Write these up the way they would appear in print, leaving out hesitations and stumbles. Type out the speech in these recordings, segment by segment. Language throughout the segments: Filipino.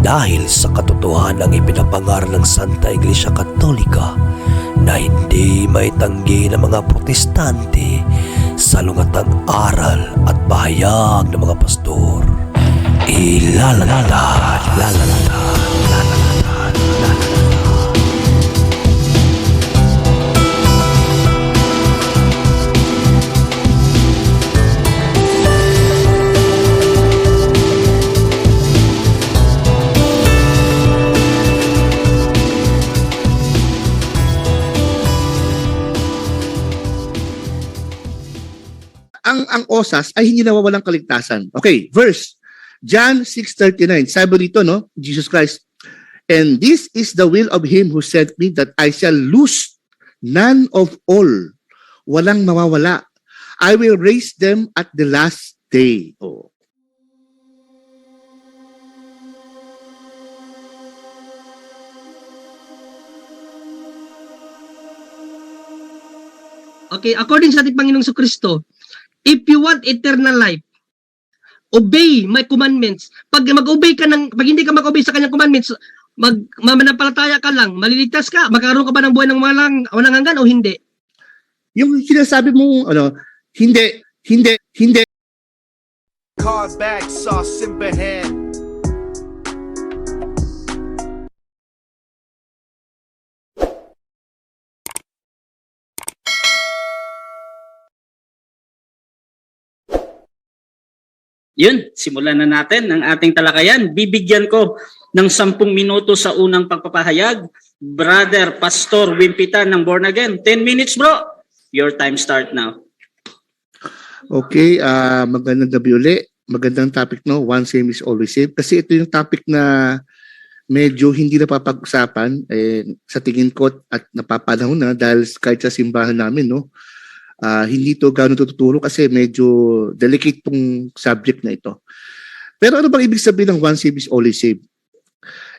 Dahil sa katotohanang ipinapangaral ng Santa Iglesia Katolika na hindi maitanggi ng mga protestante sa lungatang aral at bahayag ng mga pastor. Ilalatad, lalatad, lalatad, lalatad. Ang osas ay hindi nawawalang kaligtasan. Okay, verse John 6:39. Sabi rito, no, Jesus Christ, "And this is the will of him who sent me, that I shall lose none of all." Walang mawawala. "I will raise them at the last day." Oh. Okay, according sa ating Panginoong Kristo, if you want eternal life, obey my commandments. Pag hindi ka mag-obey sa kanyang commandments, mamanampalataya ka lang, maliligtas ka, magkakaroon ka ba ng buhay ng walang hanggan o hindi? Yung sinasabi mo, hindi. Car bag sauce in hand. Yun, simulan na natin ang ating talakayan. Bibigyan ko ng 10 minuto sa unang pagpapahayag. Brother Pastor Wimpitan ng Born Again. 10 minutes, bro. Your time start now. Okay, magandang gabi uli. Magandang topic, no? One same is always same. Kasi ito yung topic na medyo hindi napapag-usapan sa tingin ko at napapanahon na dahil kahit sa simbahan namin, no? Hindi to gano'n tututuro kasi medyo delicate tong subject na ito. Pero ano bang ibig sabihin ng one save is always save?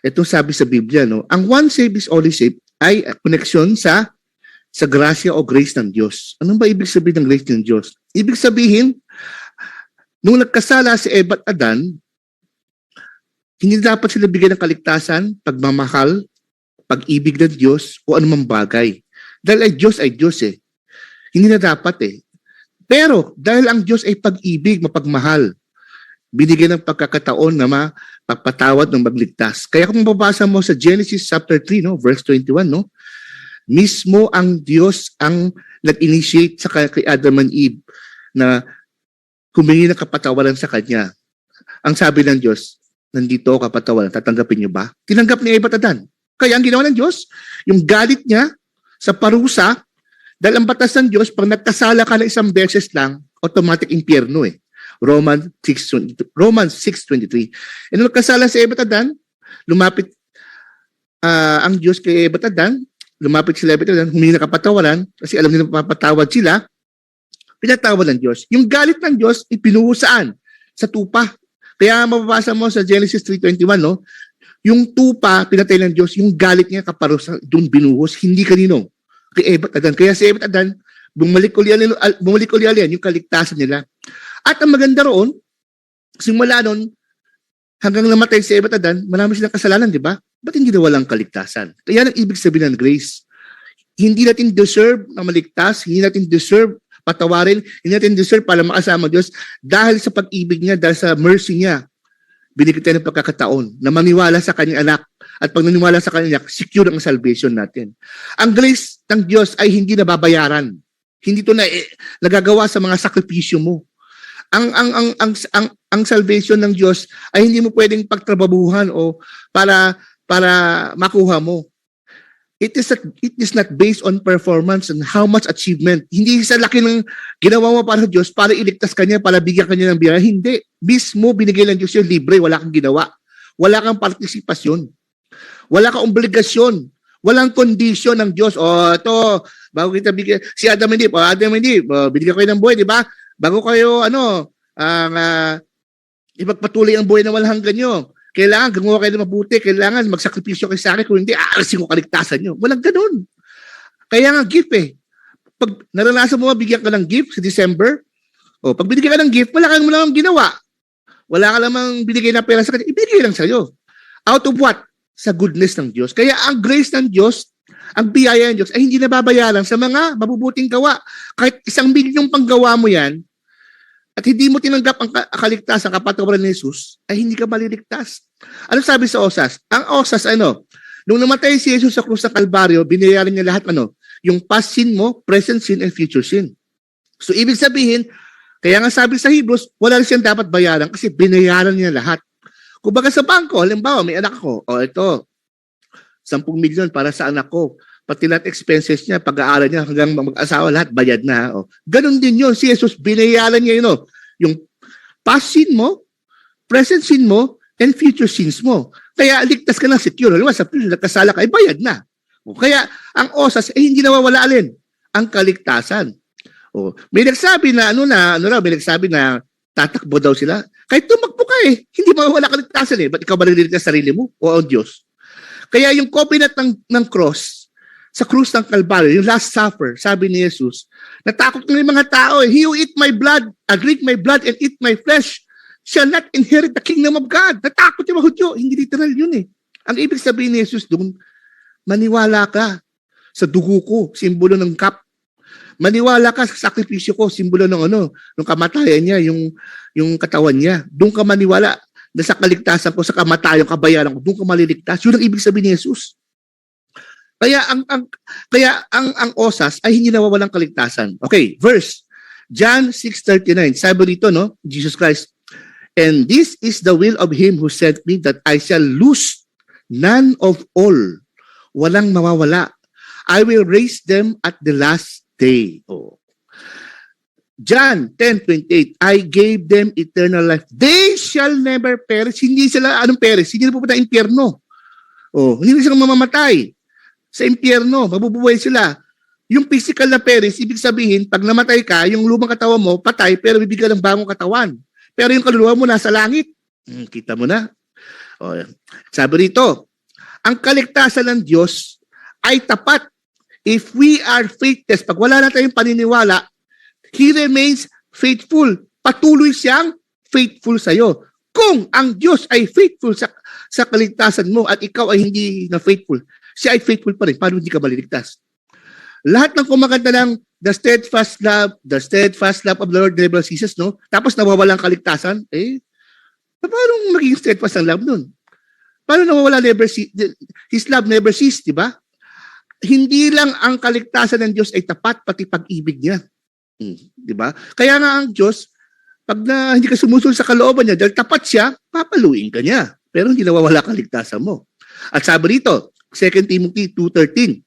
Ito sabi sa Biblia, no? Ang one save is always save ay koneksyon sa grasya o grace ng Diyos. Ano ba ibig sabihin ng grace ng Diyos? Ibig sabihin, nung nagkasala si Eva at Adan, hindi dapat sila bigyan ng kaligtasan, pagmamahal, pag-ibig ng Diyos o anumang bagay. Dahil ay Diyos eh. Hindi na dapat eh. Pero dahil ang Diyos ay pag-ibig, mapagmahal, binigyan ng pagkakataon na mapapatawad ng magligtas. Kaya kung mababasa mo sa Genesis chapter 3, no, verse 21, no, mismo ang Diyos ang nag-initiate sa kay Adam and Eve na humingi ng kapatawaran sa kanya. Ang sabi ng Diyos, nandito kapatawaran, tatanggapin niyo ba? Tinanggap ni Eva at Adan. Kaya ang ginawa ng Diyos, yung galit niya sa parusa, dahil ang batas ng Diyos, pag nagkasala ka ng isang beses lang, automatic impyerno eh. Romans 6:23. E nung nagkasala si Eva at Adan, lumapit ang Diyos kay Eva at Adan, lumapit sila Eva at Adan, humingi ng kapatawaran, kasi alam nila mapapatawad sila, pinatawad ng Diyos. Yung galit ng Diyos, ipinuhusaan sa tupa. Kaya mababasa mo sa Genesis 3:21, no? Yung tupa, pinatay ng Diyos, yung galit niya kaparusa, doon binuhos, hindi kanino? Kay Eva at Adan. Kaya si Eva at Adan, bumalik uli yung kaligtasan nila. At ang maganda roon, simula noon, hanggang namatay si Eva at Adan, marami silang kasalanan, di ba? Ba't hindi na walang kaligtasan? Kaya ang ibig sabihin ng grace. Hindi natin deserve na maligtas, hindi natin deserve patawarin, hindi natin deserve para makasama Diyos dahil sa pag-ibig niya, dahil sa mercy niya. Binigyan tayo ng pagkakataon na maniwala sa kanyang anak. At pag naniwala sa kanya, secure ang salvation natin. Ang grace ng Diyos ay hindi nababayaran. Hindi ito nagagawa sa mga sakripisyo mo. Ang salvation ng Diyos ay hindi mo pwedeng pagtrabahuhan o para makuha mo. It is not based on performance and how much achievement. Hindi sa laki ng ginawa mo para sa Diyos, para iligtas kanya, para bigyan kanya ng biyaya. Hindi. Mismo binigay ng Diyos yung libre, wala kang ginawa. Wala kang partisipasyon. Wala kang obligasyon. Walang kondisyon ng Diyos. Ito, bago kita bigyan, si Adam and Eve, binigyan kayo ng buhay, di ba? Bago kayo, ipagpatuloy ang buhay na walang hanggan nyo. Kailangan gumawa kayo ng mabuti, kailangan magsakripisyo kayo sa akin, kung hindi, aalisin ko kaligtasan nyo. Walang ganun. Kaya nga gift eh. Pag naranasan mo bigyan ka ng gift sa December, pag binigyan ka ng gift, wala kang ginawa. Wala ka lamang binigay na pera sa kanya, ibigay lang sa'yo. Out of what? Sa goodness ng Diyos. Kaya ang grace ng Diyos, ang biyaya ng Diyos ay hindi nababayaran sa mga mabubuting gawa. Kahit 1,000,000 panggawa mo yan, at hindi mo tinanggap ang kaligtasan, kapatawaran ni Jesus, ay hindi ka maliligtas. Ano sabi sa Osas? Ang Osas, nung namatay si Jesus sa krus ng Kalbaryo, binayaran niya lahat, yung past sin mo, present sin, and future sin. So, ibig sabihin, kaya nga sabi sa Hebrews, wala rin siyang dapat bayaran kasi binayaran niya lahat. Kung baga sa bangko, halimbawa, may anak ko, ito, 10 milyon para sa anak ko. Pati lahat expenses niya, pag-aaral niya, hanggang mag-asawa, lahat bayad na. Ganon din yun. Si Jesus, binayaran niya yun. Yung past sin mo, present sin mo, and future sins mo. Kaya ligtas ka na secure. Alam mo, sa future, nagkasala ka, bayad na. Kaya ang osas, hindi nawawala alin ang kaligtasan. May nagsabi na, may nagsabi na tatakbo daw sila. Kahit tumakbo ka hindi mawawala kaligtasan Ba't ikaw mariligtas sa sarili mo o ang Diyos? Kaya yung covenant ng cross, sa krus ng Kalbaryo, yung Last Supper, sabi ni Jesus, natakot ng mga tao He who eat my blood, drink my blood, and eat my flesh, shall not inherit the kingdom of God. Natakot yung mga Hudyo. Hindi literal yun Ang ibig sabihin ni Jesus doon, maniwala ka sa dugo ko, simbolo ng cup. Maniwala ka sa sakripisyo ko, simbolo ng ng kamatayan niya, yung katawan niya. Doon ka maniwala na sa kaligtasan ko, sa kamatayan, kabayaran ko, doon ka maliligtas. Yun ang ibig sabihin ni Jesus. Kaya ang osas ay hindi nawawalang kaligtasan. Okay, verse John 6:39. Sabi dito, Jesus Christ, and this is the will of him who sent me, that I shall lose none of all. Walang mawawala. I will raise them at the last day. John 10:28, I gave them eternal life. They shall never perish. Hindi sila, perish? Hindi na pupunta sa impyerno. Hindi sila mamamatay sa impyerno. Mabubuhay sila. Yung physical na perish, ibig sabihin, pag namatay ka, yung lumang katawan mo, patay, pero bibigyan ng bagong katawan. Pero yung kaluluwa mo nasa langit. Kita mo na. Sabi rito, ang kaligtasan ng Diyos ay tapat. If we are faithless, pag wala na tayong paniniwala, He remains faithful. Patuloy siyang faithful sa'yo. Kung ang Diyos ay faithful sa kaligtasan mo at ikaw ay hindi na faithful, siya ay faithful pa rin. Paano hindi ka maliligtas? Lahat ng kumakanta ng the steadfast love of the Lord never ceases, Tapos nawawalang kaligtasan, paano maging steadfast ang love nun? Paano nawawala His love never ceases, di ba? Hindi lang ang kaligtasan ng Diyos ay tapat, pati pag-ibig niya. Di ba? Kaya nga ang Diyos, pag hindi ka sumusunod sa kalooban niya, dahil tapat siya, papaluin ka niya. Pero hindi nawawala kaligtasan mo. At sabi rito, 2 Timothy 2:13,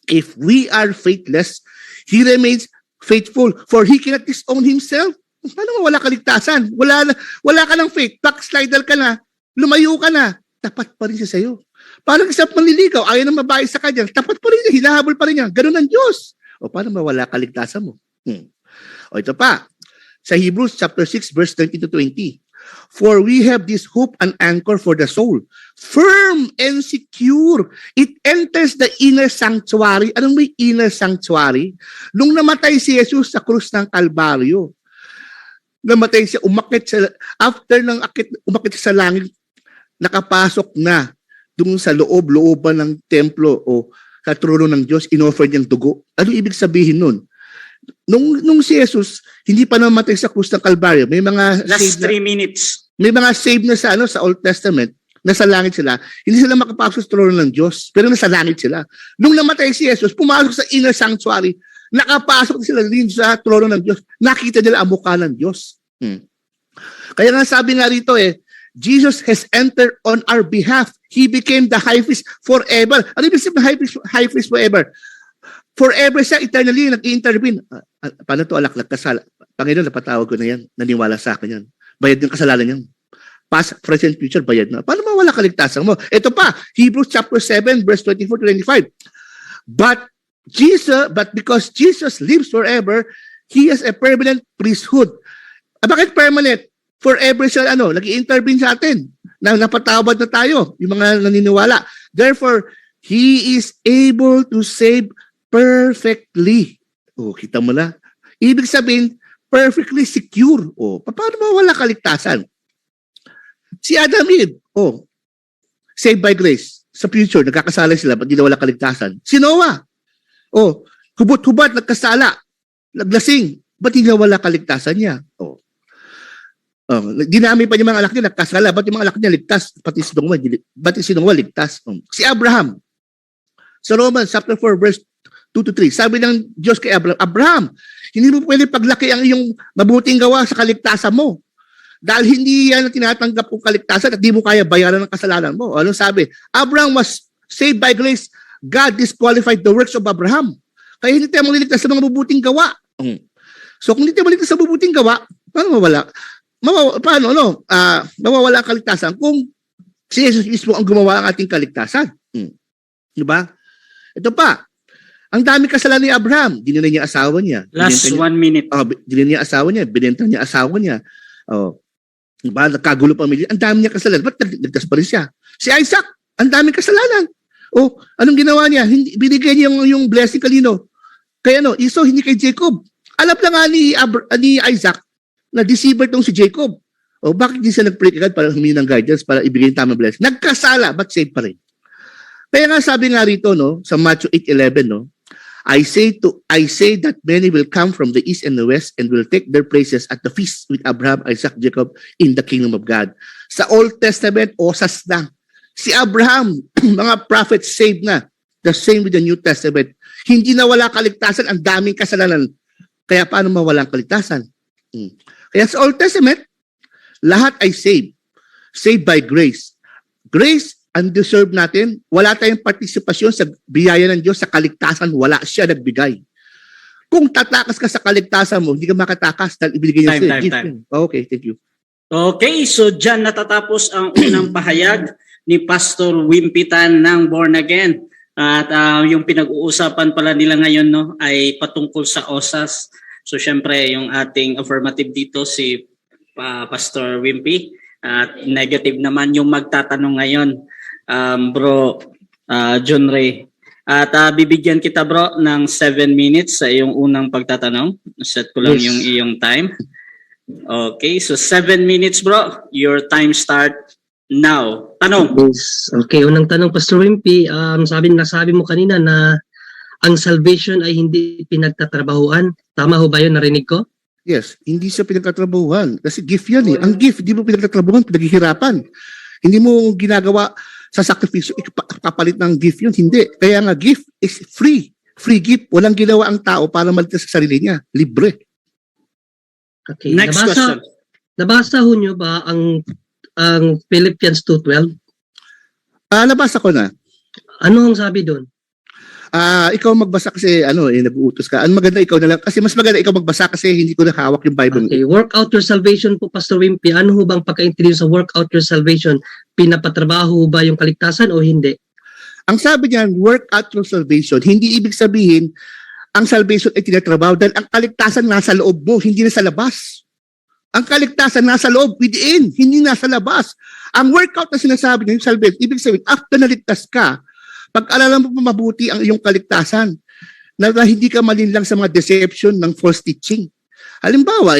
if we are faithless, He remains faithful, for He cannot disown Himself. Paano mawala kaligtasan? Wala ka ng faith, backslider ka na, lumayo ka na, tapat pa rin siya sa'yo. Parang isang manliligaw, ayaw na mabae sa kanya, tapat pa rin niya, hinahabol pa rin niya. Ganun ang Diyos. Paano mawala kaligtasan mo? Ito pa, sa Hebrews chapter 6, verse 20-20, for we have this hope and anchor for the soul, firm and secure. It enters the inner sanctuary. Anong may inner sanctuary? Nung namatay si Jesus sa krus ng Kalbaryo, namatay siya, umakit sa langit, nakapasok na doon sa looban ng templo o sa trono ng Diyos, inoffer niyang dugo. Ano ibig sabihin nun? Nung si Jesus, hindi pa namatay sa krus ng Kalbaryo, may mga Last 3 minutes. May mga save na sa Old Testament, nasa langit sila. Hindi sila makapasok sa trono ng Diyos, pero nasa langit sila. Nung namatay si Jesus, pumasok sa inner sanctuary, nakapasok sila din sa trono ng Diyos. Nakita nila ang mukha ng Diyos. Kaya nga sabi nga rito Jesus has entered on our behalf. He became the high priest forever. Ano ibig sabihin high priest forever? Forever siya, eternally, nag-i-intervene. Paano to alaklak kasala? Panginoon, napatawag ko na yan. Naniwala sa akin yan. Bayad ng kasalanan yan. Past, present, future, bayad na. Paano mawala kaligtasan mo? Ito pa, Hebrews chapter 7, verse 24-25. But because Jesus lives forever, He has a permanent priesthood. Bakit permanent? Forever siya, nag-i-intervene sa atin. Napatawad na tayo, yung mga naniniwala. Therefore, He is able to save perfectly. Kita mo na. Ibig sabihin, perfectly secure. Paano mawala kaligtasan? Si Adam Eve, saved by grace. Sa future, nagkakasala sila, ba't di na wala kaligtasan? Si Noah. Oh, hubot-hubat, nagkasala, naglasing, ba't di na wala kaligtasan niya? Oh. Dinami pa niya mga anak niya, nagkasala, ba't yung mga anak niya ligtas? Pati si Noah, ba't si Noah ligtas? Si Abraham, sa Romans chapter 4 verse 2 to 3, sabi ng Diyos kay Abraham, Abraham, hindi mo pwede paglaki ang iyong mabuting gawa sa kaligtasan mo. Dahil hindi yan ang tinatanggap kong kaligtasan at di mo kaya bayaran ng kasalanan mo. Ano sabi? Abraham was saved by grace. God disqualified the works of Abraham. Kaya hindi tayo maliligtas sa mga mabuting gawa. So kung hindi tayo maliligtas sa mabuting gawa, paano mawala? Mawawala ang kaligtasan kung si Jesus mismo ang gumawa ng ating kaligtasan. Diba? Ito pa, ang dami kasalanan ni Abraham. Dinala niya asawa niya. Last 1 minute. Dinala niya asawa niya. Binenta niya asawa niya. Diba? Nagkagulo pamilya. Ang dami niya kasalanan. Ba't nagtas pa rin siya? Si Isaac, ang daming kasalanan. Anong ginawa niya? Binigay niya yung blessing kanino? Kay Esau, hindi kay Jacob. Alam lang nga ni Isaac na deceiver tong si Jacob. Bakit hindi siya nag-pray agad para humingi ng guidance para ibigay yung tamang blessing? Nagkasala, but saved pa rin. Kaya nga sabi nga rito, sa Matthew 8:11, I say that many will come from the east and the west and will take their places at the feast with Abraham, Isaac, Jacob in the kingdom of God. Sa Old Testament, osas na. Si Abraham, mga prophets saved na. The same with the New Testament. Hindi na wala kaligtasan, ang daming kasalanan. Kaya paano mawalang kaligtasan? Kaya sa Old Testament, lahat ay saved. Saved by grace. Grace, undeserved natin. Wala tayong partisipasyon sa biyaya ng Diyos sa kaligtasan. Wala siya nagbigay. Kung tatakas ka sa kaligtasan mo, hindi ka makatakas dahil ibigay niya sa'yo. Time. Okay, thank you. Okay, so dyan natatapos ang unang pahayag ni Pastor Wimpy Tan ng Born Again. At yung pinag-uusapan pala nila ngayon ay patungkol sa OSAS. So syempre yung ating affirmative dito si Pastor Wimpy. At negative naman yung magtatanong ngayon. Bro John Ray. At bibigyan kita bro ng 7 minutes sa iyong unang pagtatanong. Set ko lang yung iyong time. Okay, so 7 minutes bro. Your time start now. Tanong. Yes. Okay, unang tanong, Pastor Wimpy, nasabi mo kanina na ang salvation ay hindi pinagtatrabahuan. Tama ho ba yun? Narinig ko? Yes, hindi siya pinagtatrabahuan. Kasi gift yan eh. Ang gift, hindi mo pinagtatrabahuan, pinaghihirapan. Hindi mo ginagawa sa sakripisyo, kapalit ng gift yun. Hindi. Kaya nga, gift is free. Free gift. Walang ginawa ang tao para maligtas sa sarili niya. Libre. Okay. Next question. Nabasa ho nyo ba ang Philippians 2:12? Nabasa ko na. Ano ang sabi doon? Ikaw magbasa kasi nag-uutos ka. Ang maganda ikaw na lang. Kasi mas maganda ikaw magbasa kasi hindi ko nakahawak yung Bible. Okay, work out your salvation po, Pastor Wimpy. Ano ho bang pagkaintindi sa work out your salvation? Pinapatrabaho ba yung kaligtasan o hindi? Ang sabi niyan, work out your salvation. Hindi ibig sabihin, ang salvation ay tinatrabaho dahil ang kaligtasan nasa loob mo, hindi na sa labas. Ang kaligtasan nasa loob, within, hindi nasa labas. Ang workout na sinasabi niya, yung salvation, ibig sabihin, after naligtas ka, pag-alalan mo pa mabuti ang iyong kaligtasan, na hindi ka malinlang sa mga deception ng false teaching. Halimbawa,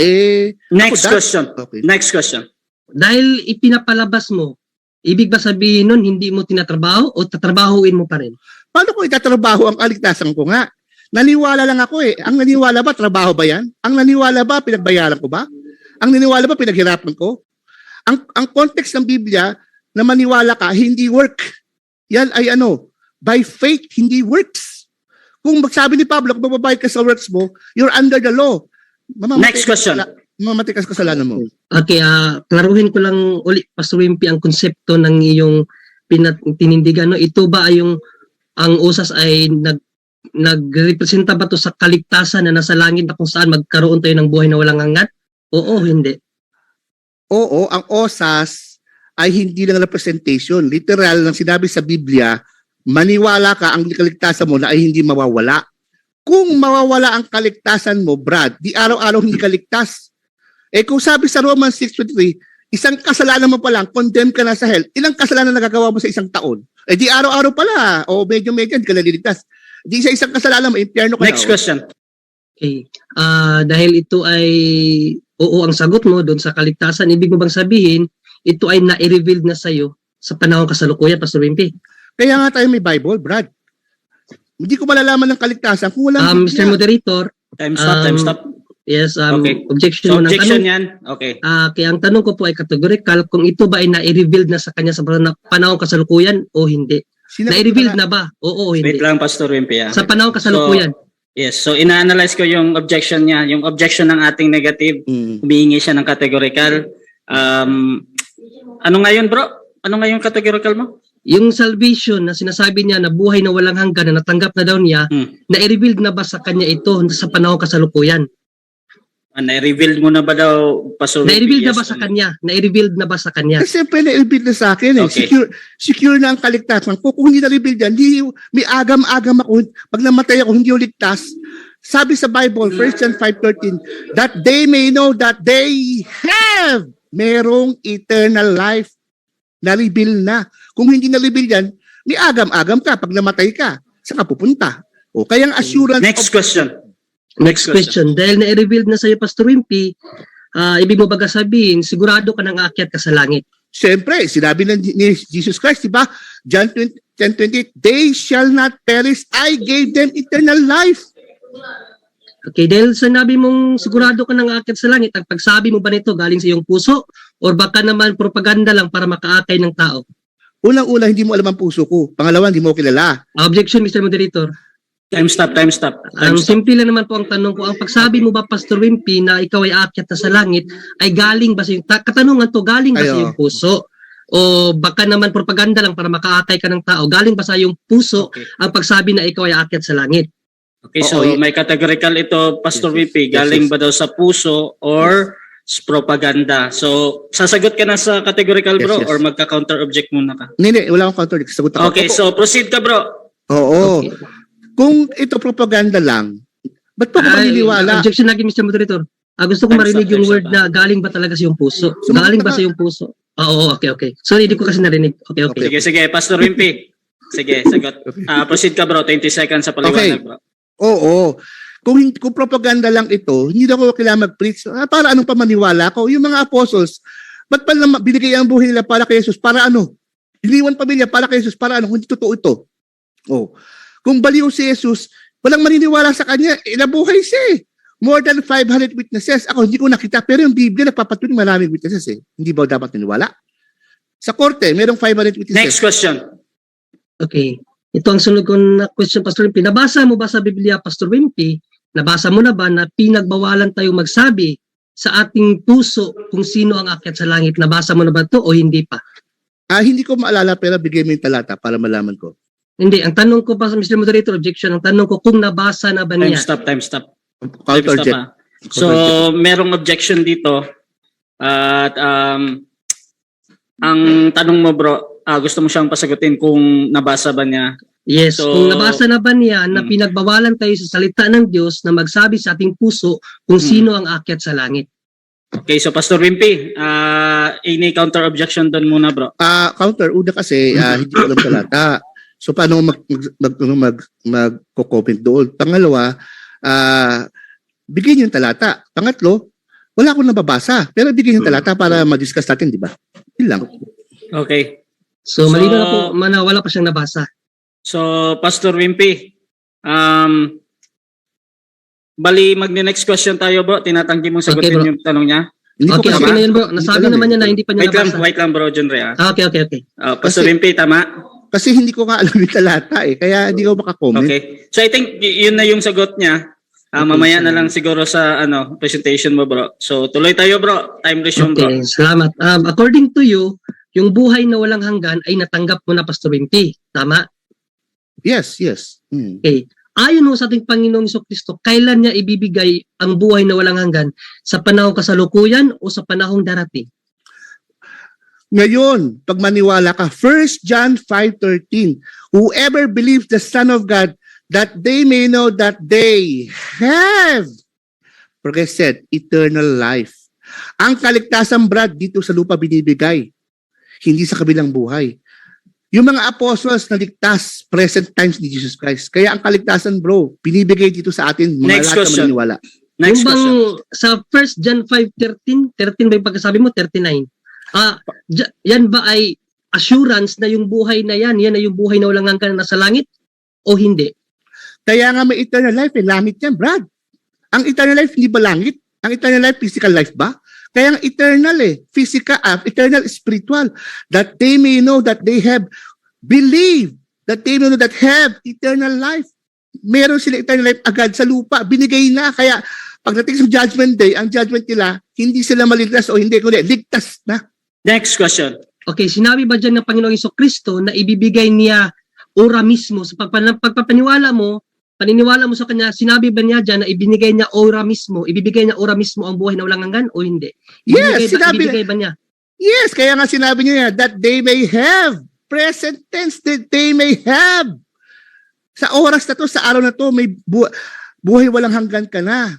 Next question. Okay. Next question. Dahil ipinapalabas mo, ibig ba sabihin nun hindi mo tinatrabaho o tatrabahuin mo pa rin? Paano ko itatrabaho ang kaligtasan ko nga? Naniwala lang ako eh. Ang naniwala ba, trabaho ba yan? Ang naniwala ba, pinagbayaran ko ba? Ang naniwala ba, pinaghirapan ko? Ang context ng Biblia, na maniwala ka, hindi work. Yan ay by faith, hindi works. Kung magsabi ni Pablo, kung mababayad ka sa works mo, you're under the law. Next question. Mamamatay ka sa kasalanan mo. Okay, klaruhin ko lang ulit, Pastor Wimpy, ang konsepto ng iyong tinindigan. No? Ito ba ay ang usas ay nagrepresenta ba to sa kaligtasan na nasa langit na kung saan magkaroon tayo ng buhay na walang hangat? Oo, hindi. Oo, ang osas ay hindi lang representation. Literal lang sinabi sa Biblia, maniwala ka ang kaligtasan mo na ay hindi mawawala. Kung mawawala ang kaligtasan mo, Brad, di araw-araw hindi kaligtas. Kung sabi sa Romans 6:23, isang kasalanan mo pa lang, condemn ka na sa hell. Ilang kasalanan nagagawa mo sa isang taon? Di araw-araw pala, o medyo-medyo, hindi ka naliligtas. Di sa isang kasalanan mo, impyerno ka na. Next question. Okay. Dahil ito ay oo ang sagot mo doon sa kaligtasan, ibig mo bang sabihin, ito ay na-reveal na sa'yo sa panahon kasalukuyan, Pastor Wimpy? Kaya nga tayo may Bible, Brad. Hindi ko malalaman ng kaligtasan kung walang Mr. Moderator, Time stop, time stop. yes, Okay. objection So mo ng objection tanong. yan. Okay. Kaya ang tanong ko po ay categorical kung ito ba ay na-revealed na sa kanya sa panahon kasalukuyan o hindi. Na-revealed na ba? Oo o Wait hindi. lang, Pastor Wimpy. Sa panahon kasalukuyan. Yes, so ina-analyze ko yung objection niya. Yung objection ng ating negative, humihingi siya ng categorical. Ano ngayon, bro? Ano nga yung categorical mo? Yung salvation na sinasabi niya na buhay na walang hanggan na natanggap na daw niya, na-revealed na ba sa kanya ito sa panahon kasalukuyan? Na-revealed mo na ba daw, Pastor Wimpy? Na-revealed na Yes ba sa or no? kanya? Na-revealed na ba sa kanya? Kasi siyempre na-reveal na sa akin eh. Okay. Secure na ang kaligtasan ko. Kung hindi na-reveal yan, may agam-agam ako. Pag namatay ako, hindi uligtas. Sabi sa Bible, 1 John 5:13, that they may know that they have merong eternal life. Na-reveal na. Kung hindi na-reveal yan, may agam-agam ka. Pag namatay ka, saan ka pupunta? O kaya ang assurance Next question. Next question. Dahil na-revealed na sa iyo, Pastor Wimpy, ibig mo baga sabihin, sigurado ka nang aakyat ka sa langit. Siyempre, sinabi ni Jesus Christ, di ba? John 10:28, they shall not perish, I gave them eternal life. Okay, dahil sinabi mong sigurado ka nang aakyat sa langit, ang pagsabi mo ba nito galing sa iyong puso or baka naman propaganda lang para makaakay ng tao? Unang-una, hindi mo alam ang puso ko. Pangalawa, hindi mo ko kilala. Objection, Mr. Moderator. Time stop, time stop. Time Ang stop. simple lang naman po ang tanong ko, ang pagsabi mo ba, Pastor Wimpy, na ikaw ay aakyat na sa langit, ay galing ba sa iyong, katanungan to, galing ba sa iyong puso? O baka naman propaganda lang para makaatay ka ng tao, galing ba sa iyong puso Okay. ang pagsabi na ikaw ay aakyat sa langit? Okay, so Oo, may categorical ito, Pastor Yes, yes. Wimpy, galing Yes, yes. ba daw sa puso or propaganda? So, sasagot ka na sa categorical, bro, Yes, yes. or magka-counter object muna ka? Hindi, wala akong counter. Sagot ako. Okay, so proceed ka, bro. Oo. Okay. Kung ito propaganda lang, ba't pa ako maniniwala? Objection lagi, Mr. Moderator. Gusto ko Time's marinig up, yung time's word up, na galing ba talaga sa iyong puso? Sumagot Galing ba ka. sa iyong puso? Oo, okay. Sorry, hindi ko kasi narinig. Okay. Sige, sige, Pastor Wimpy. Sige, sagot. Proceed ka, bro. 20 seconds sa paliwanag, bro. Oo. Kung propaganda lang ito, hindi na ako kailangan mag-preach. Para anong pamaniwala ko? Yung mga apostles, ba't pa naman binigay ang buhay nila para kay Jesus? Para ano? Iniwan pamilya para kay Jesus? Para ano? Kung hindi totoo ito. Oh. Kung baliw si Jesus, walang maniniwala sa kanya. Nabuhay siya eh. More than 500 witnesses. Ako hindi ko nakita, pero yung Biblia nagpapatuloy maraming witnesses eh. Hindi ba dapat niniwala? Sa korte, merong 500 witnesses. Next question. Okay. Ito ang sunod ko na question, Pastor Wimpy. Nabasa mo ba sa Biblia, Pastor Wimpy? Nabasa mo na ba na pinagbawalan tayong magsabi sa ating puso kung sino ang aakyat sa langit? Nabasa mo na ba ito o hindi pa? Hindi ko maalala pero bigay mo yung talata para malaman ko. Hindi. Ang tanong ko pa sa Mr. Moderator, objection. Ang tanong ko kung nabasa na ba Time niya? stop, time stop. Time Counter stop, jet. ah. So, merong objection dito. At ang tanong mo, bro, gusto mo siyang pasagutin kung nabasa ba niya? Yes, So, kung nabasa na ba niya na pinagbawalan tayo sa salita ng Diyos na magsabi sa ating puso kung sino ang aakyat sa langit. Okay, so Pastor Wimpy, any counter objection doon muna, bro? Counter, una kasi hindi ko alam talata. So paano magko-comment doon? Pangalawa, bigyan yung talata. Pangatlo, wala akong nababasa. Pero bigyan yung talata para ma-discuss natin, di ba? Yun lang. Okay. So, So, malinaw na po, wala pa siyang nabasa. So, Pastor Wimpy, bali mag-next question tayo, bro. Tinatanggi mong sagutin Okay, bro. yung tanong niya. Hindi ko Okay, pa okay na yun, bro. Hindi Nasabi ko alam naman eh. niya na hindi pa niya nabasa. Wait lang, bro, John Ray. Okay. Pastor Kasi- Wimpy, tama? Kasi hindi ko nga alam yung talata eh. Kaya hindi ko makakomment. Okay. So, I think yun na yung sagot niya. Mamaya na lang siguro sa presentation mo, bro. So, tuloy tayo, bro. Time resume, bro. Okay, salamat. According to you, yung buhay na walang hanggan ay natanggap mo na, Pastor Wimpy. Tama? Yes. Okay. Ayon mo sa ating Panginoong Jesucristo, kailan niya ibibigay ang buhay na walang hanggan? Sa panahong kasalukuyan o sa panahong darating? Ngayon, pag maniwala ka, 1 John 5:13, whoever believes the Son of God, that they may know that they have progressed eternal life. Ang kaligtasan, Brad, dito sa lupa binibigay, hindi sa kabilang buhay. Yung mga apostles na ligtas, present times ni Jesus Christ. Kaya ang kaligtasan, bro, binibigay dito sa atin, mga Next lahat question. na maniniwala. Next yung bang question. sa 1 John 5:13, 13 ba yung pagkasabi mo? 39. Yan ba ay assurance na yung buhay na yan na yung buhay na walang hanggan na nasa langit o hindi? Kaya nga may eternal life, langit yan, Brad. Ang eternal life, hindi ba langit? Ang eternal life, physical life ba? Kaya ang eternal physical, eternal spiritual, that they may know that they have believed, that they may know that have eternal life. Meron sila eternal life agad sa lupa, binigay na. Kaya pagdating sa judgment day, ang judgment nila, hindi sila maliligtas o hindi, kundi ligtas na. Next question. Okay, sinabi ba dyan ng Panginoong Jesucristo na ibibigay niya ora mismo sa pagpapaniwala mo, paniniwala mo sa kanya, sinabi ba niya dyan na ibibigay niya ora mismo ang buhay na walang hanggan o hindi? Yes, Ibibigay ba niya? Yes, kaya nga sinabi niya that they may have, present tense, that they may have. Sa oras na to, sa araw na to, may buhay walang hanggan ka na.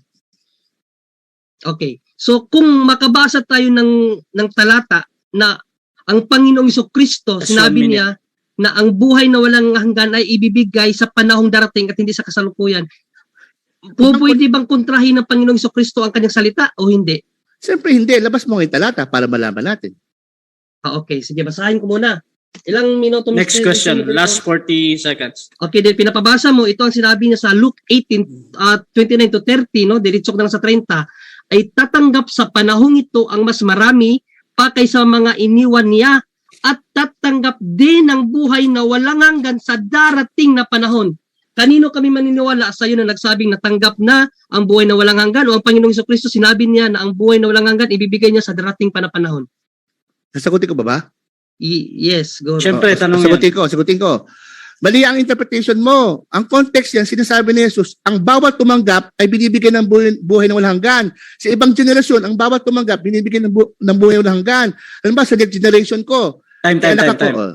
Okay. So kung makabasa tayo ng talata na ang Panginoong Jesucristo, Just sinabi 1 minute. niya na ang buhay na walang hanggan ay ibibigay sa panahong darating at hindi sa kasalukuyan. Pwede bang kontrahin ng Panginoong Jesucristo ang kanyang salita o hindi? Siyempre hindi, labas mo ng talata para malaman natin. Okay, sige, basahin ko muna. Ilang minuto? Next Mr. question. President? Last 40 seconds. Okay, then pinapabasa mo, ito ang sinabi niya sa Luke 18, 29 to 30, no? Diritsok na lang sa 30, ay tatanggap sa panahong ito ang mas marami pa kaysa mga iniwan niya at tatanggap din ng buhay na walang hanggan sa darating na panahon. Kanino kami maniniwala sa iyo na nagsabing natanggap na ang buhay na walang hanggan o ang Panginoong Jesucristo sinabi niya na ang buhay na walang hanggan ibibigay niya sa darating pa na panahon? Sasagutin ko ba ba? Yes, go. Siyempre, tanong yan. Sagutin ko. Mali ang interpretation mo. Ang context yan, sinasabi ni Jesus, ang bawat tumanggap ay binibigyan ng buhay na walang hanggan. Sa ibang generasyon, ang bawat tumanggap, binibigyan ng buhay na walang hanggan. Ano ba sa next generation ko? Time.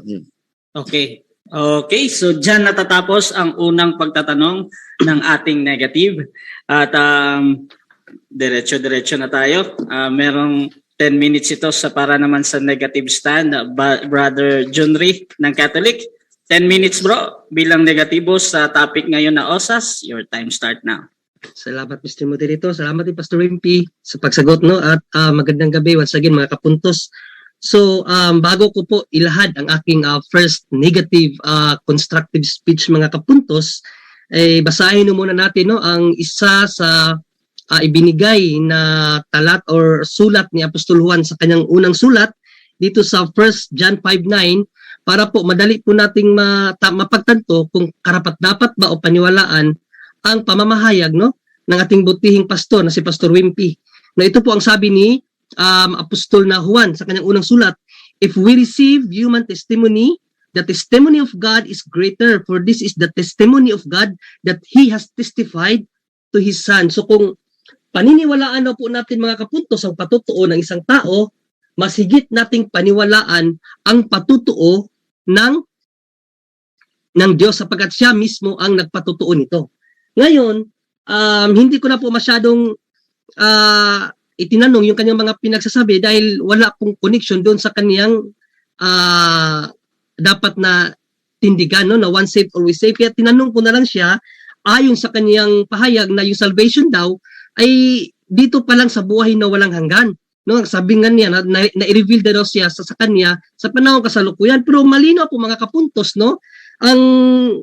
Yun. Okay. Okay, so dyan natatapos ang unang pagtatanong ng ating negative. At diretso-diretso na tayo. Merong 10 minutes ito para naman sa negative stand. Brother John Ree ng Catholic. 10 minutes bro, bilang negatibo sa topic ngayon na OSAS. Your time start now. Salamat Mr. Moderator. Salamat din Pastor Wimpy sa pagsagot, no? At magandang gabi once again mga kapuntos. So bago ko po ilahad ang aking first negative constructive speech mga kapuntos, basahin muna natin, no, ang isa sa ibinigay na talat or sulat ni Apostol Juan sa kanyang unang sulat dito sa 1 John 5:9 para po madali po nating mapagtanto kung karapat-dapat ba o paniwalaan ang pamamahayag, no, ng ating butihing pastor na si Pastor Wimpy. Na ito po ang sabi ni Apostol na Juan sa kanyang unang sulat, if we receive human testimony, the testimony of God is greater, for this is the testimony of God that He has testified to His Son. So kung paniniwalaan na po natin mga kapuntos ang patutuo ng isang tao, mas higit nating paniwalaan ang patutuo ng Diyos sapagkat siya mismo ang nagpatutuo nito. Ngayon, hindi ko na po masyadong itinanong yung kanyang mga pinagsasabi dahil wala pong connection doon sa kanyang dapat na tindigan, no, na once saved always saved. Kaya tinanong ko na lang siya ayon sa kanyang pahayag na yung salvation daw ay dito pa lang sa buhay na walang hanggan. No, sabi nga niya na i-reveal daw siya sa kanya sa panahon kasalukuyan. Pero malinaw po mga kapuntos, no? Ang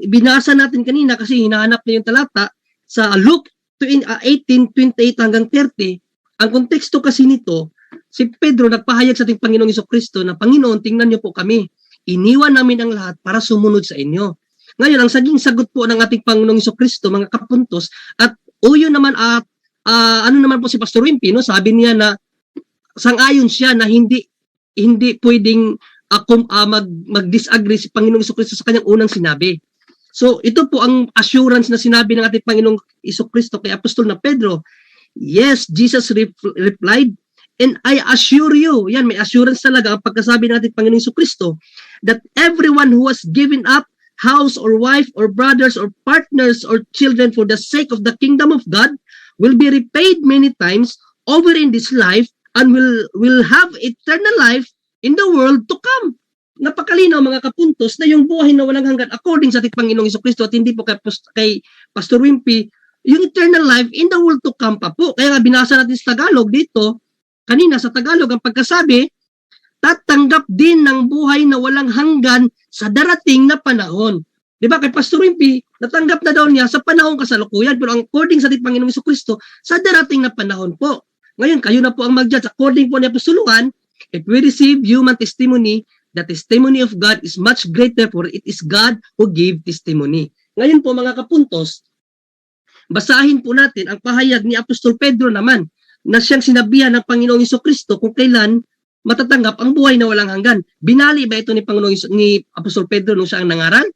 binasa natin kanina kasi hinahanap na yung talata sa Luke 18:28 hanggang 30. Ang konteksto kasi nito, si Pedro nagpahayag sa ating Panginoong Jesucristo na Panginoon, tingnan niyo po kami. Iniwan namin ang lahat para sumunod sa inyo. Ngayon, ang saging sagot po ng ating Panginoong Jesucristo, mga kapuntos, at uyo naman ano naman po si Pastor Wimpy, no? Sabi niya na sang-ayon siya na hindi pwedeng mag-disagree si Panginoong Jesucristo sa kanyang unang sinabi. So, ito po ang assurance na sinabi ng ating Panginoong Jesucristo kay Apostol na Pedro. Yes, Jesus replied, and I assure you, yan, may assurance talaga ang pagkasabi ng ating Panginoong Jesucristo, that everyone who has given up house or wife or brothers or partners or children for the sake of the kingdom of God will be repaid many times over in this life and will have eternal life in the world to come. Napakalinaw mga kapuntos na yung buhay na walang hanggan according sa ating Panginoong Jesucristo at hindi po kay Pastor Wimpy, yung eternal life in the world to come pa po. Kaya nga binasa natin sa Tagalog dito, kanina sa Tagalog ang pagkasabi, tatanggap din ng buhay na walang hanggan sa darating na panahon. Di ba? Kay Pastor Wimpy, natanggap na daw niya sa panahon kasalukuyan. Pero according sa ating Panginoong Jesucristo, sa darating na panahon po. Ngayon, kayo na po ang mag-judge. According po ni Apostol Juan, if we receive human testimony, the testimony of God is much greater, for it is God who gave testimony. Ngayon po mga kapuntos, basahin po natin ang pahayag ni Apostol Pedro naman na siyang sinabihan ng Panginoong Jesucristo kung kailan matatanggap ang buhay na walang hanggan. Binali ba ito ni ni Apostol Pedro nung siya ang nangaral?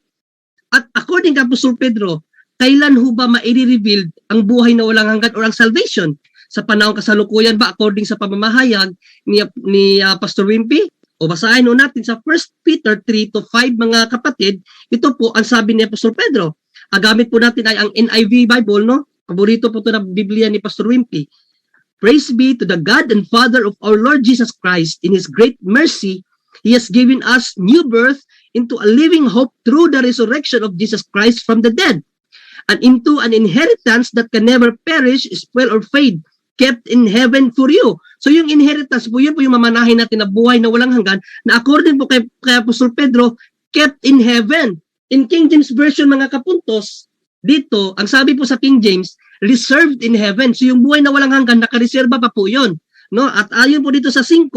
At according kay Apostol Pedro, kailan ho ba maire-reveal ang buhay na walang hanggan or ang salvation? Sa panahon kasalukuyan ba according sa pamamahayag ni Pastor Wimpy? O basahin ho natin sa 1 Peter 3-5 mga kapatid, ito po ang sabi ni Apostol Pedro. Gamit po natin ay ang NIV Bible, no? Paborito po ito na Biblia ni Pastor Wimpy. Praise be to the God and Father of our Lord Jesus Christ. In His great mercy, He has given us new birth into a living hope through the resurrection of Jesus Christ from the dead, and into an inheritance that can never perish, spoil, or fade, kept in heaven for you. So yung inheritance po, yun po yung mamanahin natin na buhay na walang hanggan, na according po kay Apostol Pedro, kept in heaven. In King James Version mga kapuntos, dito, ang sabi po sa King James, reserved in heaven. So yung buhay na walang hanggan, nakareserba pa po yun. No? At ayon po dito sa 5,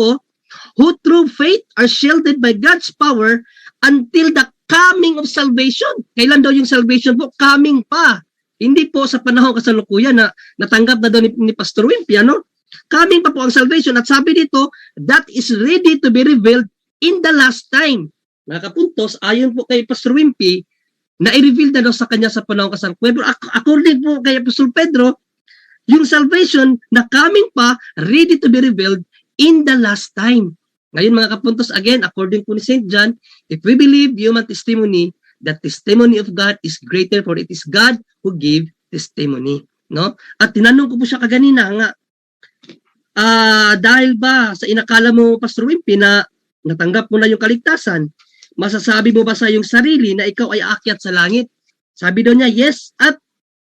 who through faith are shielded by God's power until the coming of salvation. Kailan daw yung salvation po? Coming pa. Hindi po sa panahon kasalukuyan na natanggap na daw ni Pastor Wimpy, ano? Coming pa po ang salvation. At sabi dito, that is ready to be revealed in the last time. Mga kapuntos, ayon po kay Pastor Wimpy, na i-reveal na daw sa kanya sa panahon kasalukuyan. Pero according po kay Apostol Pedro, yung salvation na coming pa, ready to be revealed in the last time. Ngayon mga kapuntos, again, according po ni St. John, if we believe human testimony, the testimony of God is greater, for it is God who gave testimony. No? At tinanong ko po siya kaganina nga, dahil ba sa inakala mo, Pastor Wimpy, na natanggap mo na yung kaligtasan, masasabi mo ba sa iyong sarili na ikaw ay aakyat sa langit? Sabi daw niya, yes. At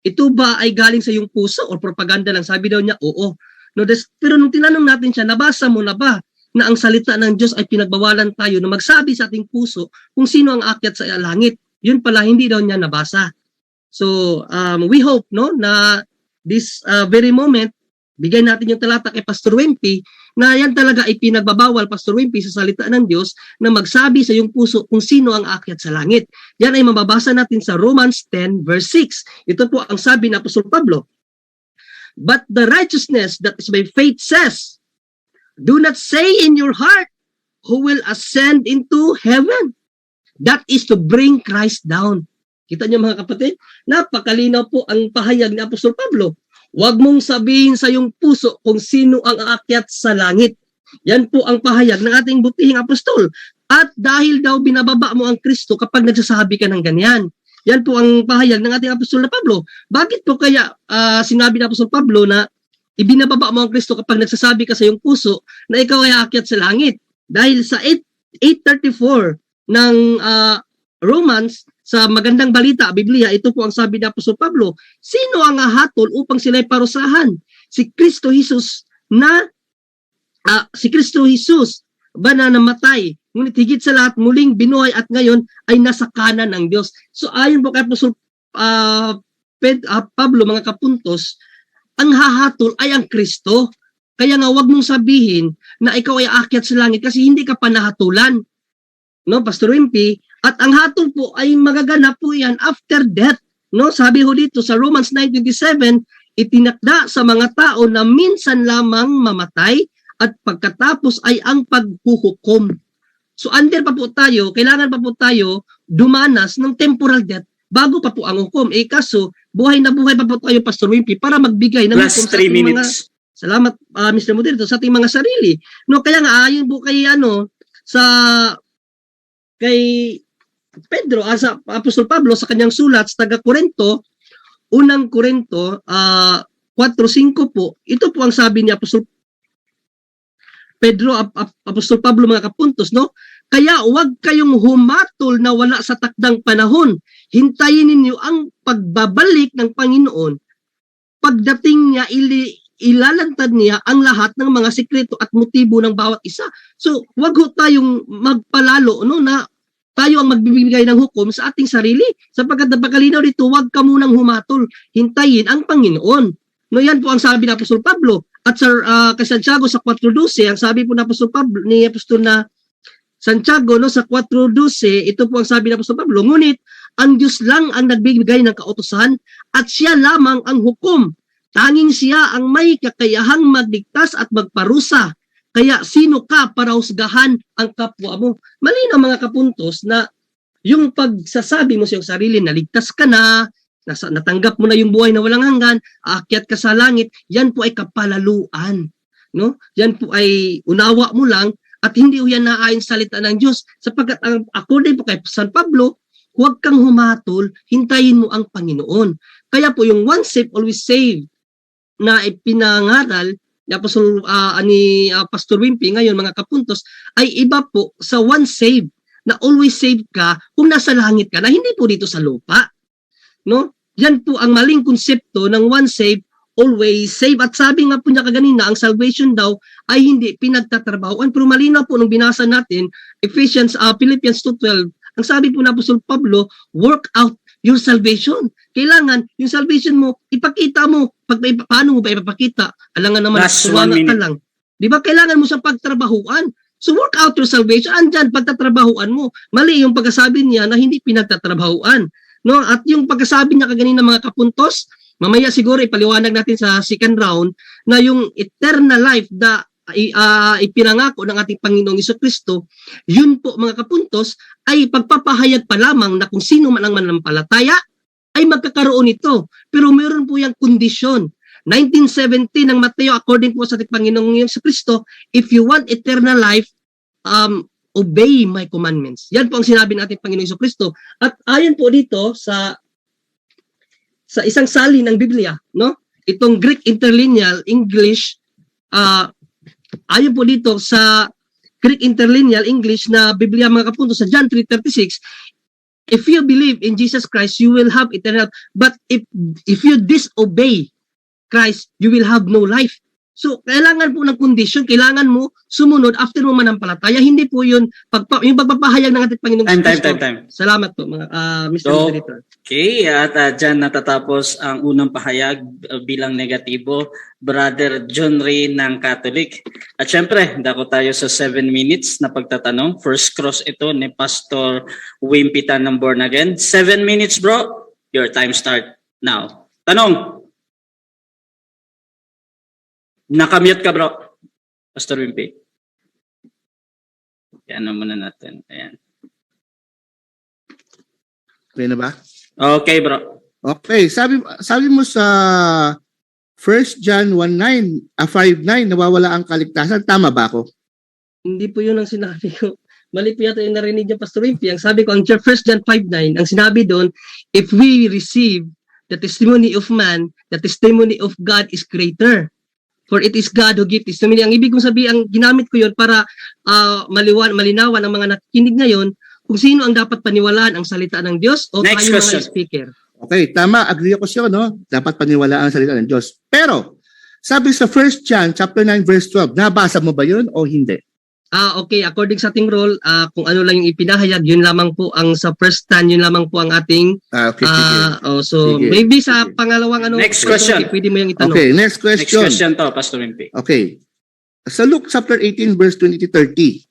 ito ba ay galing sa iyong puso o propaganda lang? Sabi daw niya, oo. No, pero nung tinanong natin siya, nabasa mo na ba na ang salita ng Diyos ay pinagbawalan tayo na magsabi sa ating puso kung sino ang aakyat sa langit? Yun pala, hindi daw niya nabasa. So, we hope no na this very moment, bigay natin yung talata kay Pastor Wimpy na yan talaga ay pinagbabawal, Pastor Wimpy, sa salita ng Diyos na magsabi sa iyong puso kung sino ang aakyat sa langit. Yan ay mababasa natin sa Romans 10 verse 6. Ito po ang sabi ng Apostol Pablo. But the righteousness that is by faith says, do not say in your heart, who will ascend into heaven? That is to bring Christ down. Kita niyo mga kapatid? Napakalinaw po ang pahayag ni Apostol Pablo. Huwag mong sabihin sa iyong puso kung sino ang aakyat sa langit. Yan po ang pahayag ng ating butihing apostol. At dahil daw binababa mo ang Kristo kapag nagsasabi ka ng ganyan. Yan po ang pahayag ng ating apostol na Pablo. Bakit po kaya sinabi ng apostol Pablo na ibinababa mo ang Kristo kapag nagsasabi ka sa iyong puso na ikaw ay aakyat sa langit? Dahil sa 8:34 ng Romans, sa magandang balita, Biblia, ito po ang sabi ni Apostol Pablo, sino ang hahatol upang sila'y parusahan? Si Kristo Jesus na ba na namatay, ngunit higit sa lahat muling binuhay at ngayon ay nasa kanan ng Diyos. So ayon po kay Apostol Pablo, mga kapuntos, ang hahatol ay ang Kristo. Kaya nga wag mong sabihin na ikaw ay aakyat sa langit kasi hindi ka pa nahatulan. No, Pastor Wimpy, at ang hatol po ay magaganap po yan after death. No, sabi ho dito sa Romans 9:27, itinakda sa mga tao na minsan lamang mamatay at pagkatapos ay ang paghuhukom. So under pa po tayo, kailangan pa po tayo dumanas ng temporal death bago pa po ang hukom. Kaso, buhay na buhay pa po tayo, Pastor Wimpy, para magbigay ng Last 3 minutes. Salamat, Mr. Moderator, sa ating mga sarili. No, kaya nga, ayon po kay kay Pedro, sa Apostol Pablo sa kanyang sulat sa taga-Korinto, unang Korinto 4:5 po, ito po ang sabi ni Apostol Pedro, Apostol Pablo, mga kapuntos, no? Kaya huwag kayong humatol na wala sa takdang panahon. Hintayin ninyo ang pagbabalik ng Panginoon. Pagdating niya, ilalantad niya ang lahat ng mga sikreto at motibo ng bawat isa. So, wag ho tayong magpalalo no na tayo ang magbibigay ng hukom sa ating sarili. Sapagkat napakalinaw dito, wag ka munang humatol. Hintayin ang Panginoon. No, yan po ang sabi ng Apostol Pablo. At sa kay Santiago sa 4:12, ang sabi po ng Apostol Pablo, ni Apostol na Santiago no sa 4:12, ito po ang sabi ng Apostol Pablo, ngunit ang Diyos lang ang nagbibigay ng kautusan at siya lamang ang hukom. Tanging siya ang may kakayahang magligtas at magparusa. Kaya sino ka para husgahan ang kapwa mo? Malinaw mga kapuntos na yung pagsasabi mo sa iyong sarili na ligtas ka na, natanggap mo na yung buhay na walang hanggan, aakyat ka sa langit, yan po ay kapalaluan. No? Yan po ay unawa mo lang at hindi yan naayon sa salita ng Diyos. Sapagkat according po kay San Pablo, huwag kang humatol, hintayin mo ang Panginoon. Kaya po yung once saved, always saved na ipinangaral ni Pastor Wimpy ngayon mga kapuntos ay iba po sa once saved na always saved ka kung nasa langit ka na hindi po dito sa lupa. No? Yan po ang maling konsepto ng once saved, always saved. At sabi nga po niya kaganina, ang salvation daw ay hindi pinagtatrabahoan. Pero malinaw po nung binasa natin, Philippians 2:12, ang sabi po na Apostol Pablo, work out your salvation. Kailangan yung salvation mo, ipakita mo. Paano mo ba ipapakita? Alangan naman, tuwanga ka lang. Di ba? Kailangan mo siyang pagtrabahuan. So work out your salvation. Andyan, pagtatrabahuan mo. Mali yung pagkasabi niya na hindi pinagtatrabahuan. No? At yung pagkasabi niya kaganina mga kapuntos, mamaya siguro ipaliwanag natin sa second round na yung eternal life na ipinangako ng ating Panginoong Jesucristo, yun po mga kapuntos ay pagpapahayag pa lamang na kung sino man ang mananampalataya ay magkakaroon ito. Pero meron po yung kondisyon. 19:17 ng Mateo, according po sa ating Panginoong Jesucristo, if you want eternal life, obey my commandments. Yan po ang sinabi ng ating Panginoong Jesucristo. At ayon po dito sa isang salin ng Biblia, no? Itong Greek Interlinear English, ayon po dito sa Greek Interlinear English na Biblia mga kapunto sa John 3:36, if you believe in Jesus Christ, you will have eternal life. But if you disobey Christ, you will have no life. So, kailangan po ng kondisyon, kailangan mo sumunod after mo manampalataya. Hindi po yun, yung pagpapahayag ng ating Panginoong Kristo. Time. Salamat po, Mr. Moderator. Okay, at dyan natatapos ang unang pahayag bilang negatibo, Brother John Ray ng Catholic. At syempre, dako tayo sa 7 minutes na pagtatanong. First cross ito ni Pastor Wimpy Tan ng Born Again. 7 minutes bro, your time start now. Tanong! Nakamute ka bro, Pastor Wimpy. Yan muna natin. Ayan. Okay na ba? Okay bro. Okay, sabi mo sa 1 John 1:9, 5:9 nawawala ang kaligtasan, tama ba ako? Hindi po yun ang sinabi ko. Mali po yata yung narinig niya, Pastor Wimpy. Ang sabi ko, ang 1 John 5:9, ang sinabi doon, if we receive the testimony of man, the testimony of God is greater. For it is God who gives testimony. Ang ibig kong sabihin, ang ginamit ko yun para malinawan ang mga nakikinig ngayon kung sino ang dapat paniwalaan, ang salita ng Diyos o Next tayo question. mga speaker. Okay, tama, agree ako siya, no? Dapat paniwalaan ang salita ng Diyos. Pero, sabi sa 1 John chapter 9 verse 12, nabasa mo ba yun o hindi? Okay, according sa ating role, kung ano lang yung ipinahayag, yun lamang po ang sa first stand, yun lamang po ang ating Okay, sige. so Sige, maybe sa sige. pangalawang Next question. pwede mo yung itanong. Okay, next Next question. question to, Pastor Wimpy. Okay. Sa Luke chapter 18 verse 20-30,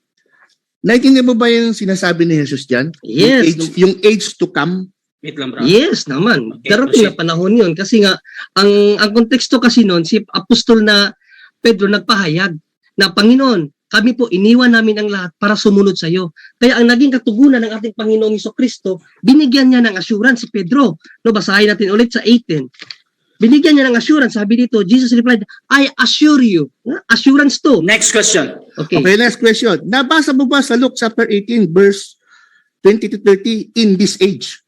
naintindihan mo ba yung sinasabi ni Jesus diyan? Yes. Yung age to come? Wait lang bro. Yes naman. Okay, Darating na proceed. panahon yun. Kasi nga, ang konteksto kasi noon, si Apostol na Pedro nagpahayag na Panginoon, kami po iniwan namin ang lahat para sumunod sa iyo. Kaya ang naging katugunan ng ating Panginoong Jesucristo, binigyan niya ng assurance si Pedro. No, basahin natin ulit sa 18. Binigyan niya ng assurance. Sabi dito, Jesus replied, I assure you. Assurance to. Next question. Okay. Okay, next question. Nabasa mo ba sa Luke chapter 18 verse 20-30 in this age?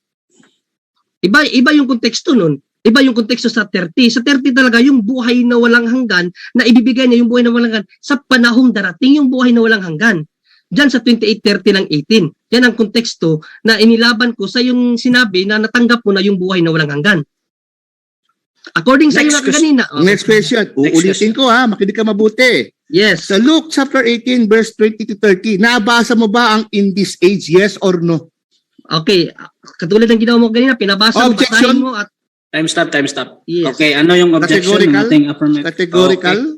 Iba yung konteksto nun. Iba yung konteksto sa 30. Sa 30 talaga, yung buhay na walang hanggan, na ibibigay niya yung buhay na walang hanggan sa panahong darating, yung buhay na walang hanggan. Diyan sa 28:30 ng 18. Yan ang konteksto na inilaban ko sa yung sinabi na natanggap mo na yung buhay na walang hanggan. According sa iyo Next na kanina. Oh, Next question. Uulitin ko ha, makinig ka mabuti. yes. Sa Luke chapter 18 verse 20 to 30, nabasa mo ba ang in this age, yes or no? Okay. Katulad ng ginawa mo kanina, pinabasa mo, Objection. basahin mo at Time stop. yes. Okay, ano yung objection? Categorical? Nothing affirmative. Categorical? Okay.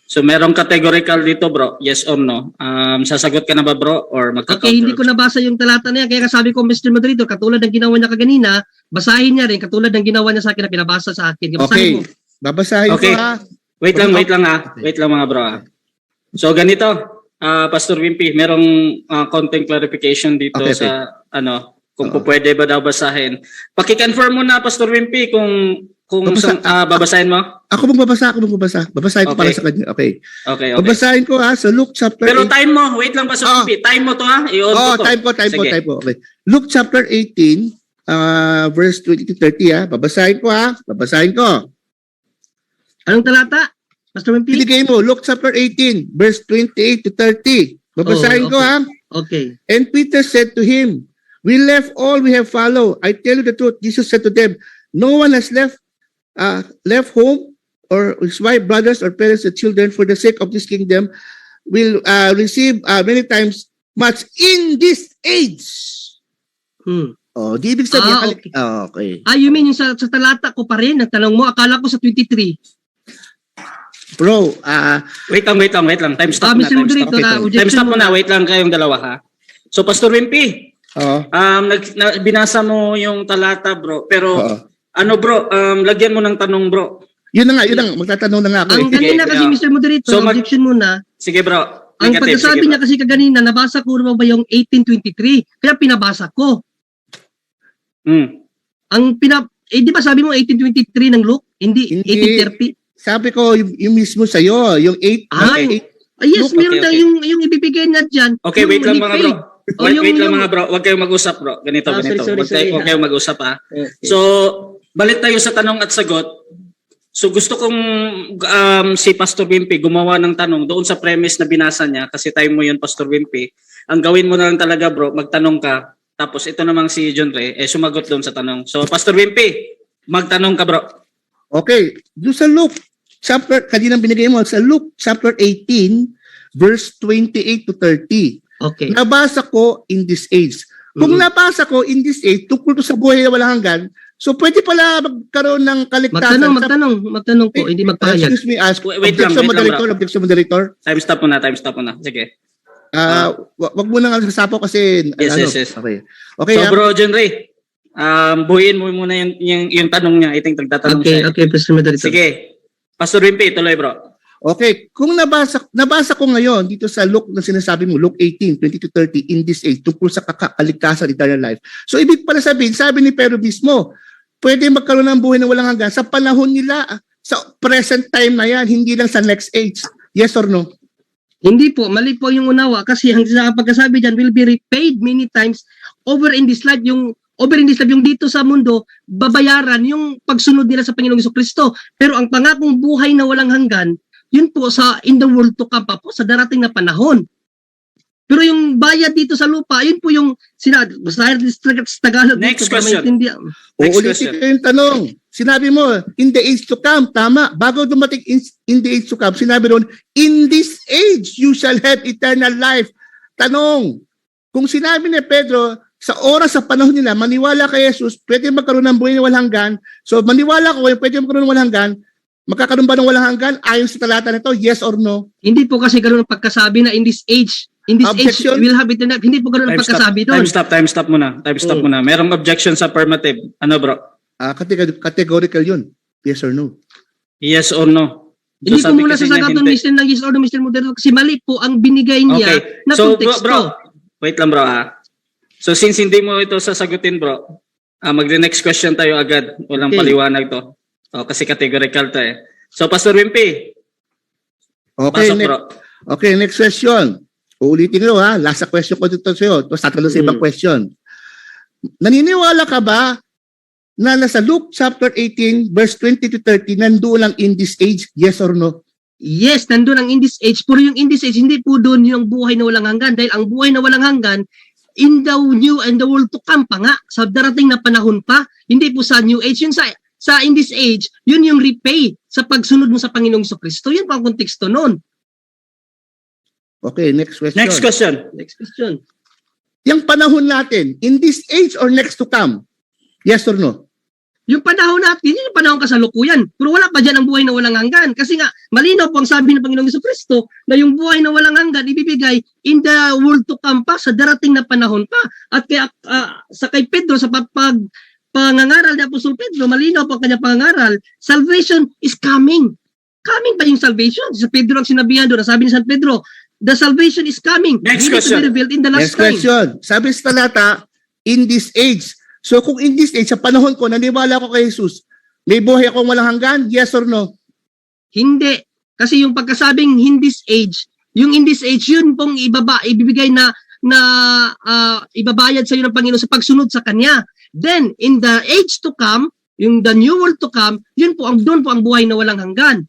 So merong categorical dito, bro. Yes or no? Sasagot ka na ba, bro? Or Okay, hindi ko nabasa yung talata na yan. Kaya sabi ko, Mr. Moderator, katulad ng ginawa niya kaganina, basahin niya rin, katulad ng ginawa niya sa akin na pinabasa sa akin. Basahin Okay. mo. Babasahin Okay. ko ha. Wait lang mga bro. So ganito, Pastor Wimpy, merong konting clarification dito Okay. sa kung Oo. pwede ba daw basahin. Paki-confirm mo na, Pastor Wimpy, kung babasahin mo. Ako magbabasa. Babasahin ko para Okay. sa kanya. Okay. Okay. Babasahin ko ha sa Luke chapter Pero 18. time mo, wait lang, Pastor Wimpy. Time mo to ha. I-on Oh, ko to. time Sige. ko. Okay. Luke chapter 18 verse 20 to 30 ha. Babasahin ko. Anong talata? Pastor Wimpy? Binigay mo Luke chapter 18 verse 28 to 30. Babasahin Oh, ko ha. Okay. And Peter said to him, "We left all we have followed. I tell you the truth." Jesus said to them, "No one has left home or his wife, brothers, or parents, or children for the sake of this kingdom will receive many times much in this age." Oh, di ibig sabihin. Okay. Okay. You mean yung sa talata ko pa rin? Nagtanong mo, akala ko sa 23. Bro, Wait lang. Time stop na. Mr. Moderator, Okay, time. Time stop muna. Wait lang kayong dalawa ha. So, Pastor Wimpy, binasa mo yung talata, bro. Pero, bro, lagyan mo ng tanong, bro. Yun na nga. Magtatanong na nga ako. Ang kanina kasi, Mr. Moderator, So, objection muna. Sige, bro. Ang Negative, pagkasabi sige, niya kasi kaganina, nabasa ko ba yung 1823? Kaya pinabasa ko. Di ba sabi mo 1823 ng Luke? Hindi. 1830? Sabi ko, yung mismo sa'yo, yung 8. Yes, Okay, meron okay. yung ibibigay na dyan. Okay, yung wait lang mga bro. O, Wait lang mga bro. Huwag kayong mag-usap, bro. Ganito. Sorry. Huwag kayong mag-usap, ha. Okay. So, balik tayo sa tanong at sagot. So, gusto kong si Pastor Wimpy gumawa ng tanong doon sa premise na binasa niya, kasi time mo yun, Pastor Wimpy. Ang gawin mo na lang talaga, bro, magtanong ka. Tapos ito namang si John Ray, sumagot doon sa tanong. So, Pastor Wimpy, magtanong ka, bro. Okay, doon sa Luke chapter, kaninang binigay mo, sa Luke chapter 18, verse 28 to 30. Okay. Nabasa ko in this age. Kung nabasa ko in this age, tungkol to sa buhay na walang hanggan, so pwede pala magkaroon ng kaligtasan. Magtanong po, hindi magpahayag. Excuse me, ask. Wait lang, Objection, moderator. Time stop muna. Sige. Wag mo nang sasapaw kasi Yes. Okay. Okay. So, bro, John Ray, buuin mo muna yung tanong niya. I think nagtatanong siya. Okay, Pastor Moderator. Sige. Pastor Wimpy, tuloy, bro. Okay, kung nabasa ko ngayon dito sa Luke na sinasabi mo, Luke 18, 20 to 30, in this age, tungkol sa kaligtasan, eternal life. So, ibig pala sabihin, sabi ni Pedro mismo, pwede magkaroon ng buhay na walang hanggan sa panahon nila, sa present time na yan, hindi lang sa next age. Yes or no? Hindi po, mali po yung unawa kasi ang pagkasabi dyan will be repaid many times over in this life. Yung dito sa mundo, babayaran yung pagsunod nila sa Panginoong Jesucristo. Pero ang pangakong buhay na walang hanggan, yun po sa in the world to come pa po sa darating na panahon. Pero yung bayad dito sa lupa, yun po yung basta Tagalog. Next dito, question. Uulitin ko yung tanong. Sinabi mo, in the age to come, tama. Bago dumating in the age to come, sinabi doon, in this age, you shall have eternal life. Tanong, kung sinabi ni Pedro, sa oras, sa panahon nila, maniwala kay Jesus, pwede magkaroon ng buhay na walang hanggan. So, maniwala ko, pwede magkaroon ng walang hanggan. Magkakaroon ba ng walang hanggan? Ayon sa talata nito, yes or no? Hindi po kasi ganoon ang pagkasabi na in this age Objection? will have eternal. Hindi po ganoon ang pagkasabi doon. Time stop muna. Merong objection sa affirmative. Ano, bro? Categorical yun. Yes or no? Yes or no? Hindi po sabi muna kasi sasagot niya ng Mr. ng yes or no, Mr. Moderator, kasi mali po ang binigay niya Okay. na So, konteksto. bro, wait lang, bro, ha? So, since hindi mo ito sasagutin, bro, mag-next question tayo agad. Walang Okay. paliwanag to. Kasi categorical to eh. So, Pastor Wimpy, Okay, pasok, bro. Okay, next question. Uulitin ko ha. Last question ko dito sa'yo. Tapos tatanong sa ibang question. Naniniwala ka ba na nasa Luke chapter 18 verse 20 to 30 nandoon lang in this age? Yes or no? Yes, nandun ang in this age. Pero yung in this age, hindi po doon yung buhay na walang hanggan. Dahil ang buhay na walang hanggan, in the new and the world to come pa nga. Sa darating na panahon pa. Hindi po sa new age. Yung sa sa in this age, yun yung repay sa pagsunod mo sa Panginoong Kristo. Yun po ang konteksto noon. Okay, next question. Next question. Next question. Yung panahon natin, in this age or next to come? Yes or no? Yung panahon natin, yun yung panahon kasalukuyan. Pero wala pa dyan ang buhay na walang hanggan. Kasi nga, malinaw po ang sabi ng Panginoong Kristo na yung buhay na walang hanggan ibibigay in the world to come pa, sa darating na panahon pa. At kaya, sa kay Pedro, sa pangangaral ni Apostol Pedro, malinaw po ang kanyang pangangaral, salvation is coming. Coming pa yung salvation. Sa Pedro ang sinabihan doon, sabi ni San Pedro, the salvation is coming. Next It will question. be revealed in the last Next time. question. Sabi sa talata, in this age. So kung in this age, sa panahon ko, naniwala ko kay Jesus, may buhay akong walang hanggan? Yes or no? Hindi. Kasi yung pagkasabing in this age, yung in this age, yun pong ibibigay na ibabayad sa iyo ng Panginoon sa pagsunod sa Kanya. Then, in the age to come, yung the new world to come, yun po, doon po ang buhay na walang hanggan.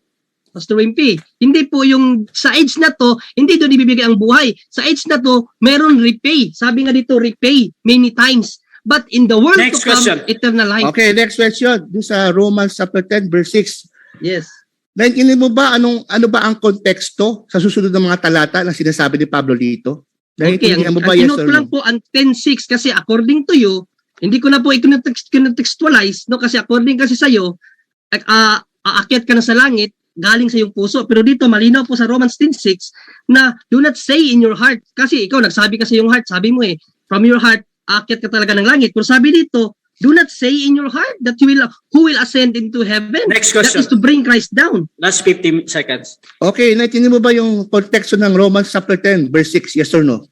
Pastor Wimpy, hindi po yung sa age na to, hindi doon ibibigay ang buhay. Sa age na to, meron repay. Sabi nga dito, repay many times. But in the world Next to come, question. eternal life. Okay, next question. Dun sa Romans chapter 10, verse 6. Yes. Naintindihan mo ba ano ba ang konteksto sa susunod ng mga talata na sinasabi ni Pablo dito? Okay, Naintindihan mo ang ba, yes kinote or ko lang no? po ang 10.6 kasi according to you, hindi ko na po i-contextualize, no? Kasi according kasi sa iyo, aakyat ka na sa langit, galing sa iyong puso. Pero dito, malinaw po sa Romans 10.6 na do not say in your heart. Kasi ikaw, nagsabi ka sa iyong heart, sabi mo from your heart, aakyat ka talaga ng langit. Pero sabi dito, do not say in your heart that who will ascend into heaven. Next That question. is to bring Christ down. Last 50 seconds. Okay, naintindihan mo ba yung konteksto ng Romans chapter 10, verse 6? Yes or no?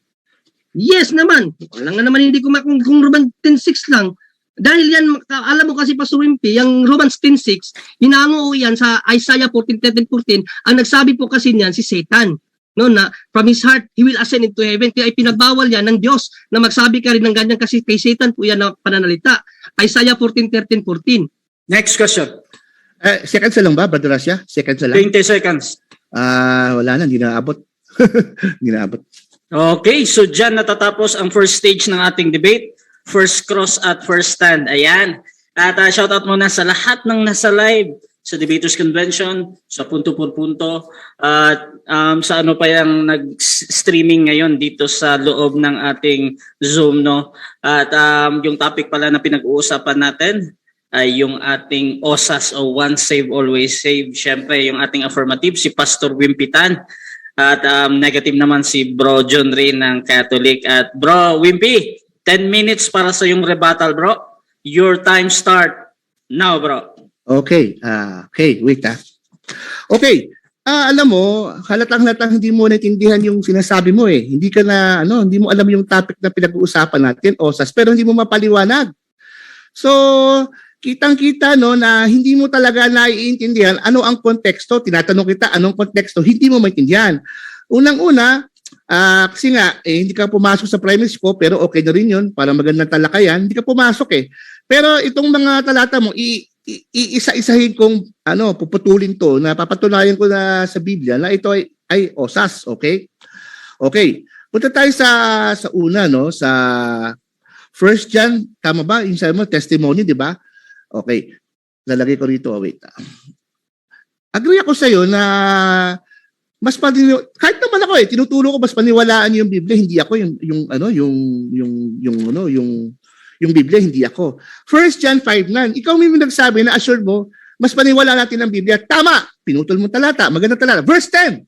Yes naman. Wala nga naman hindi ko kung Romans 10.6 lang. Dahil yan, alam mo kasi Pastor Wimpy, yung Romans 10.6, hinango yan sa Isaiah 14:13-14, ang nagsabi po kasi niyan si Satan. No, na from his heart, he will ascend into heaven. Kaya ipinagbawal yan ng Diyos na magsabi ka rin ng ganyan kasi kay Satan po yan na pananalita. Isaiah 14:13-14. Next question. Seconds na lang ba, Brother Rasya? Seconds na lang? 20 seconds. Wala na, hindi na abot. Hindi na abot. Okay, so dyan natatapos ang first stage ng ating debate. First cross at first stand. Ayan. At shoutout muna sa lahat ng nasa live sa Debaters Convention, sa Punto por Punto, at sa ano pa yung nag-streaming ngayon dito sa loob ng ating Zoom, no? At yung topic pala na pinag-uusapan natin ay yung ating OSAS o Once Save, Always Save. Siyempre, yung ating affirmative, si Pastor Wimpy Tan. At negative naman si Bro John Ray ng Catholic. At Bro Wimpy, 10 minutes para sa yung rebuttal, bro. Your time start now, bro. Okay, okay, wait Okay, alam mo, halatang-halatang hindi mo naintindihan yung sinasabi mo eh. Hindi ka na, hindi mo alam yung topic na pinag-uusapan natin, OSAS, pero hindi mo mapaliwanag. So, kitang-kita na hindi mo talaga naiintindihan ano ang konteksto. Tinatanong kita anong konteksto, hindi mo maintindihan. Unang-una, kasi nga, hindi ka pumasok sa premise ko, pero okay na rin yun, para magandang talakayan, hindi ka pumasok eh. Pero itong mga talata mo, iisa-isahin kong puputulin to na papatunayan ko na sa Biblia na ito ay OSAS, okay? Okay. Punta tayo sa una, sa 1 John, tama ba? Yung sabi mo, testimony, di ba? Okay. Lalagay ko rito, wait. Agree ako sa iyo na mas kahit naman ako tinuturo ko mas paniwalaan yung Biblia, hindi ako yung Biblia, hindi ako. 1 John 5:9, ikaw may nagsabi na assured mo, mas paniwala natin ang Biblia. Tama! Pinutol mo talata, maganda talata. Verse 10,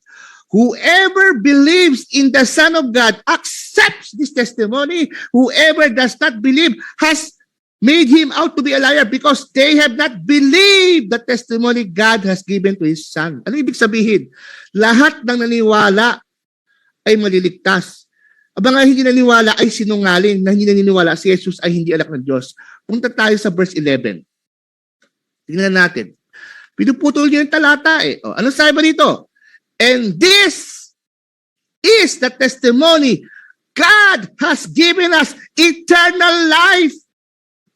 whoever believes in the Son of God accepts this testimony. Whoever does not believe has made him out to be a liar because they have not believed the testimony God has given to His Son. Ano ibig sabihin? Lahat ng naniwala ay maliligtas. Abang hindi naniwala ay sinungaling, na hindi naniniwala si Jesus ay hindi anak ng Diyos. Punta tayo sa verse 11. Tingnan natin. Pinuputol niya yung talata eh. Ano sabi ba dito? And this is the testimony God has given us eternal life.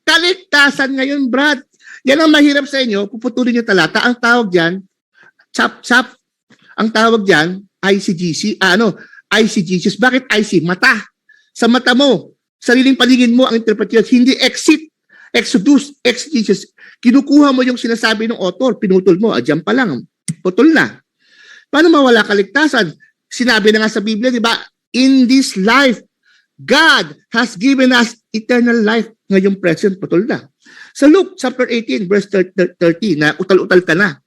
Kaligtasan ngayon, Brad. Yan ang mahirap sa inyo. Puputulin yung talata. Ang tawag dyan, chap-chap. Ang tawag dyan, ICGC. ICGC. Bakit IC? Mata. Sa mata mo, sariling paligid mo ang interpretation. Hindi exit. Exodus, exegesis, kinukuha mo yung sinasabi ng author, pinutol mo, dyan pa lang, putol na. Paano mawala kaligtasan? Sinabi na nga sa Biblia, di ba? In this life, God has given us eternal life. Ngayong present, putol na. Sa Luke chapter 18, verse 30, na utal-utal ka na.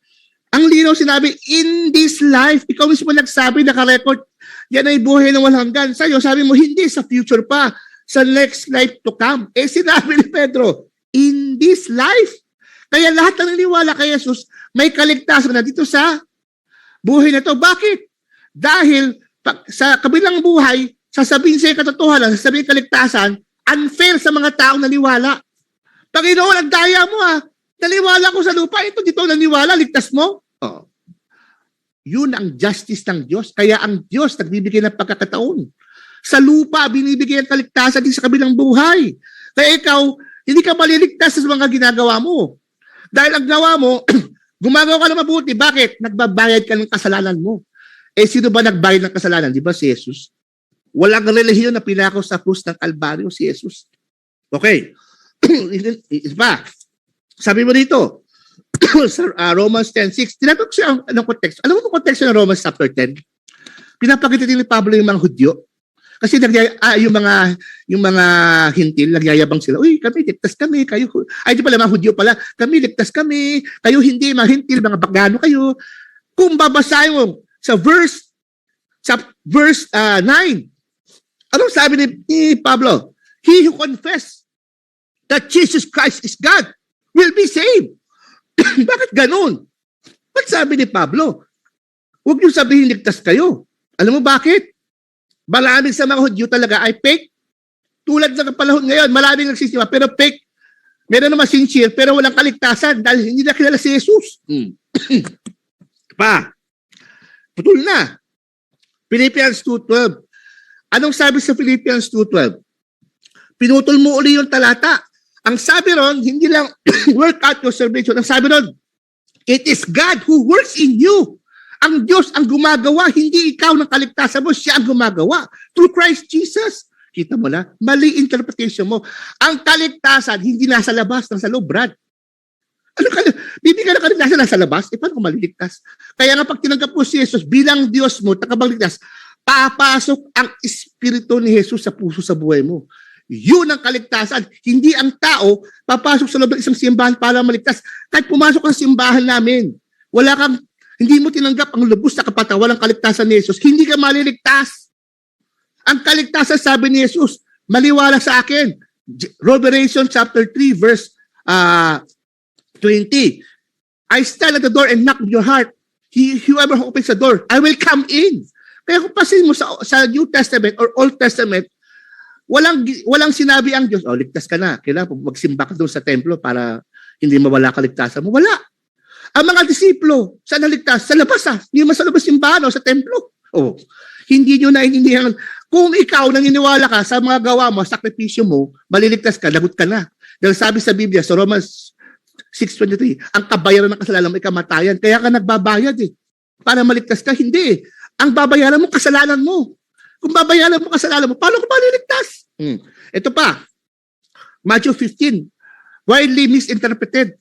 Ang linaw sinabi, in this life, ikaw mismo nagsabi, naka-record, yan ay buhay ng walang hanggan. Sa'yo, sabi mo, hindi, sa future pa, sa next life to come. Sinabi ni Pedro, in this life. Kaya lahat ng naniwala kay Jesus, may kaligtasan na dito sa buhay na to. Bakit? Dahil sa kabilang buhay, sasabihin sa'yo katotohanan, sasabihin kaligtasan, unfair sa mga taong naniwala. Panginoon, ang daya mo naniwala ko sa lupa, ito dito naniwala, ligtas mo. Oh. Yun ang justice ng Diyos. Kaya ang Diyos nagbibigay ng pagkakataon. Sa lupa, binibigay ang kaligtasan din sa kabilang buhay. Kaya ikaw, hindi ka maliligtas sa mga ginagawa mo. Dahil ang gawa mo, gumagawa ka na mabuti. Bakit? Nagbabayad ka ng kasalanan mo. Sino ba nagbayad ng kasalanan? Di ba si Jesus? Walang relihiyon na pinako sa krus ng Kalbaryo si Jesus. Okay. Iba. Sabi mo dito, sa Romans 10:6, tinatanong siya anong konteksto. Alam mo ang konteksto ng Romans chapter 10? Pinapakita din ni Pablo yung mga Hudyo. Kasi yung mga hintil, nagyayabang sila. Uy, kami, ligtas kami. Kayo, ay, di pala, mga Hudyo pala. Kami, ligtas kami. Kayo, hindi, mga hintil, mga pagano kayo. Kung babasahin mo sa verse 9, anong sabi ni Pablo? He who confess that Jesus Christ is God will be saved. Bakit ganun? Ba't sabi ni Pablo? Huwag niyo sabihin ligtas kayo. Alam mo bakit? Maraming sa mga Hudyo talaga ay fake. Tulad ng panahon ngayon, maraming nagsisiwa pero fake. Meron naman sincere pero walang kaligtasan dahil hindi na kilala si Jesus. Pa. Putol na. Philippians 2:12. Anong sabi sa Philippians 2:12? Pinutol mo uli yung talata. Ang sabi ron, hindi lang work out your salvation. Ang sabi ron, it is God who works in you. Ang Diyos ang gumagawa, hindi ikaw ng kaligtasan mo, siya ang gumagawa. Through Christ Jesus. Kita mo na, mali interpretation mo. Ang kaligtasan, hindi nasa labas, nasa loob, Brad. Ano ka, bibigyan ng kaligtasan nasa labas? Paano kung maliligtas? Kaya nga pag tinanggap mo si Jesus bilang Diyos mo, tagapagligtas, papasok ang Espiritu ni Jesus sa puso sa buhay mo. Yun ang kaligtasan. Hindi ang tao papasok sa loob ng isang simbahan para maligtas. Kahit pumasok ka sa simbahan namin, hindi mo tinanggap ang lubos na kapatawan ng kaligtasan ni Jesus, hindi ka maliligtas. Ang kaligtasan, sabi ni Jesus, maliwala sa akin. Revelation chapter 3 verse 20. I stand at the door and knock on your heart. Whoever opens the door, I will come in. Kaya kung pasin mo sa New Testament or Old Testament, walang sinabi ang Diyos, ligtas ka na. Kailangan magsimba ka doon sa templo para hindi mawala kaligtasan mo. Wala. Ang mga disipulo, saan naligtas? Sa labas Hindi mo sa labas simbahan o sa templo. Hindi nyo naiintindihan. Kung ikaw naniniwala ka sa mga gawa mo, sakripisyo mo, maliligtas ka, lagot ka na. Dahil sabi sa Biblia, sa Romans 6:23, ang kabayaran ng kasalanan mo ay kamatayan. Kaya ka nagbabayad Para maligtas ka, hindi Ang babayaran mo, kasalanan mo. Kung babayaran mo kasalanan mo, paano ka maliligtas? Ito pa, Matthew 15, widely misinterpreted.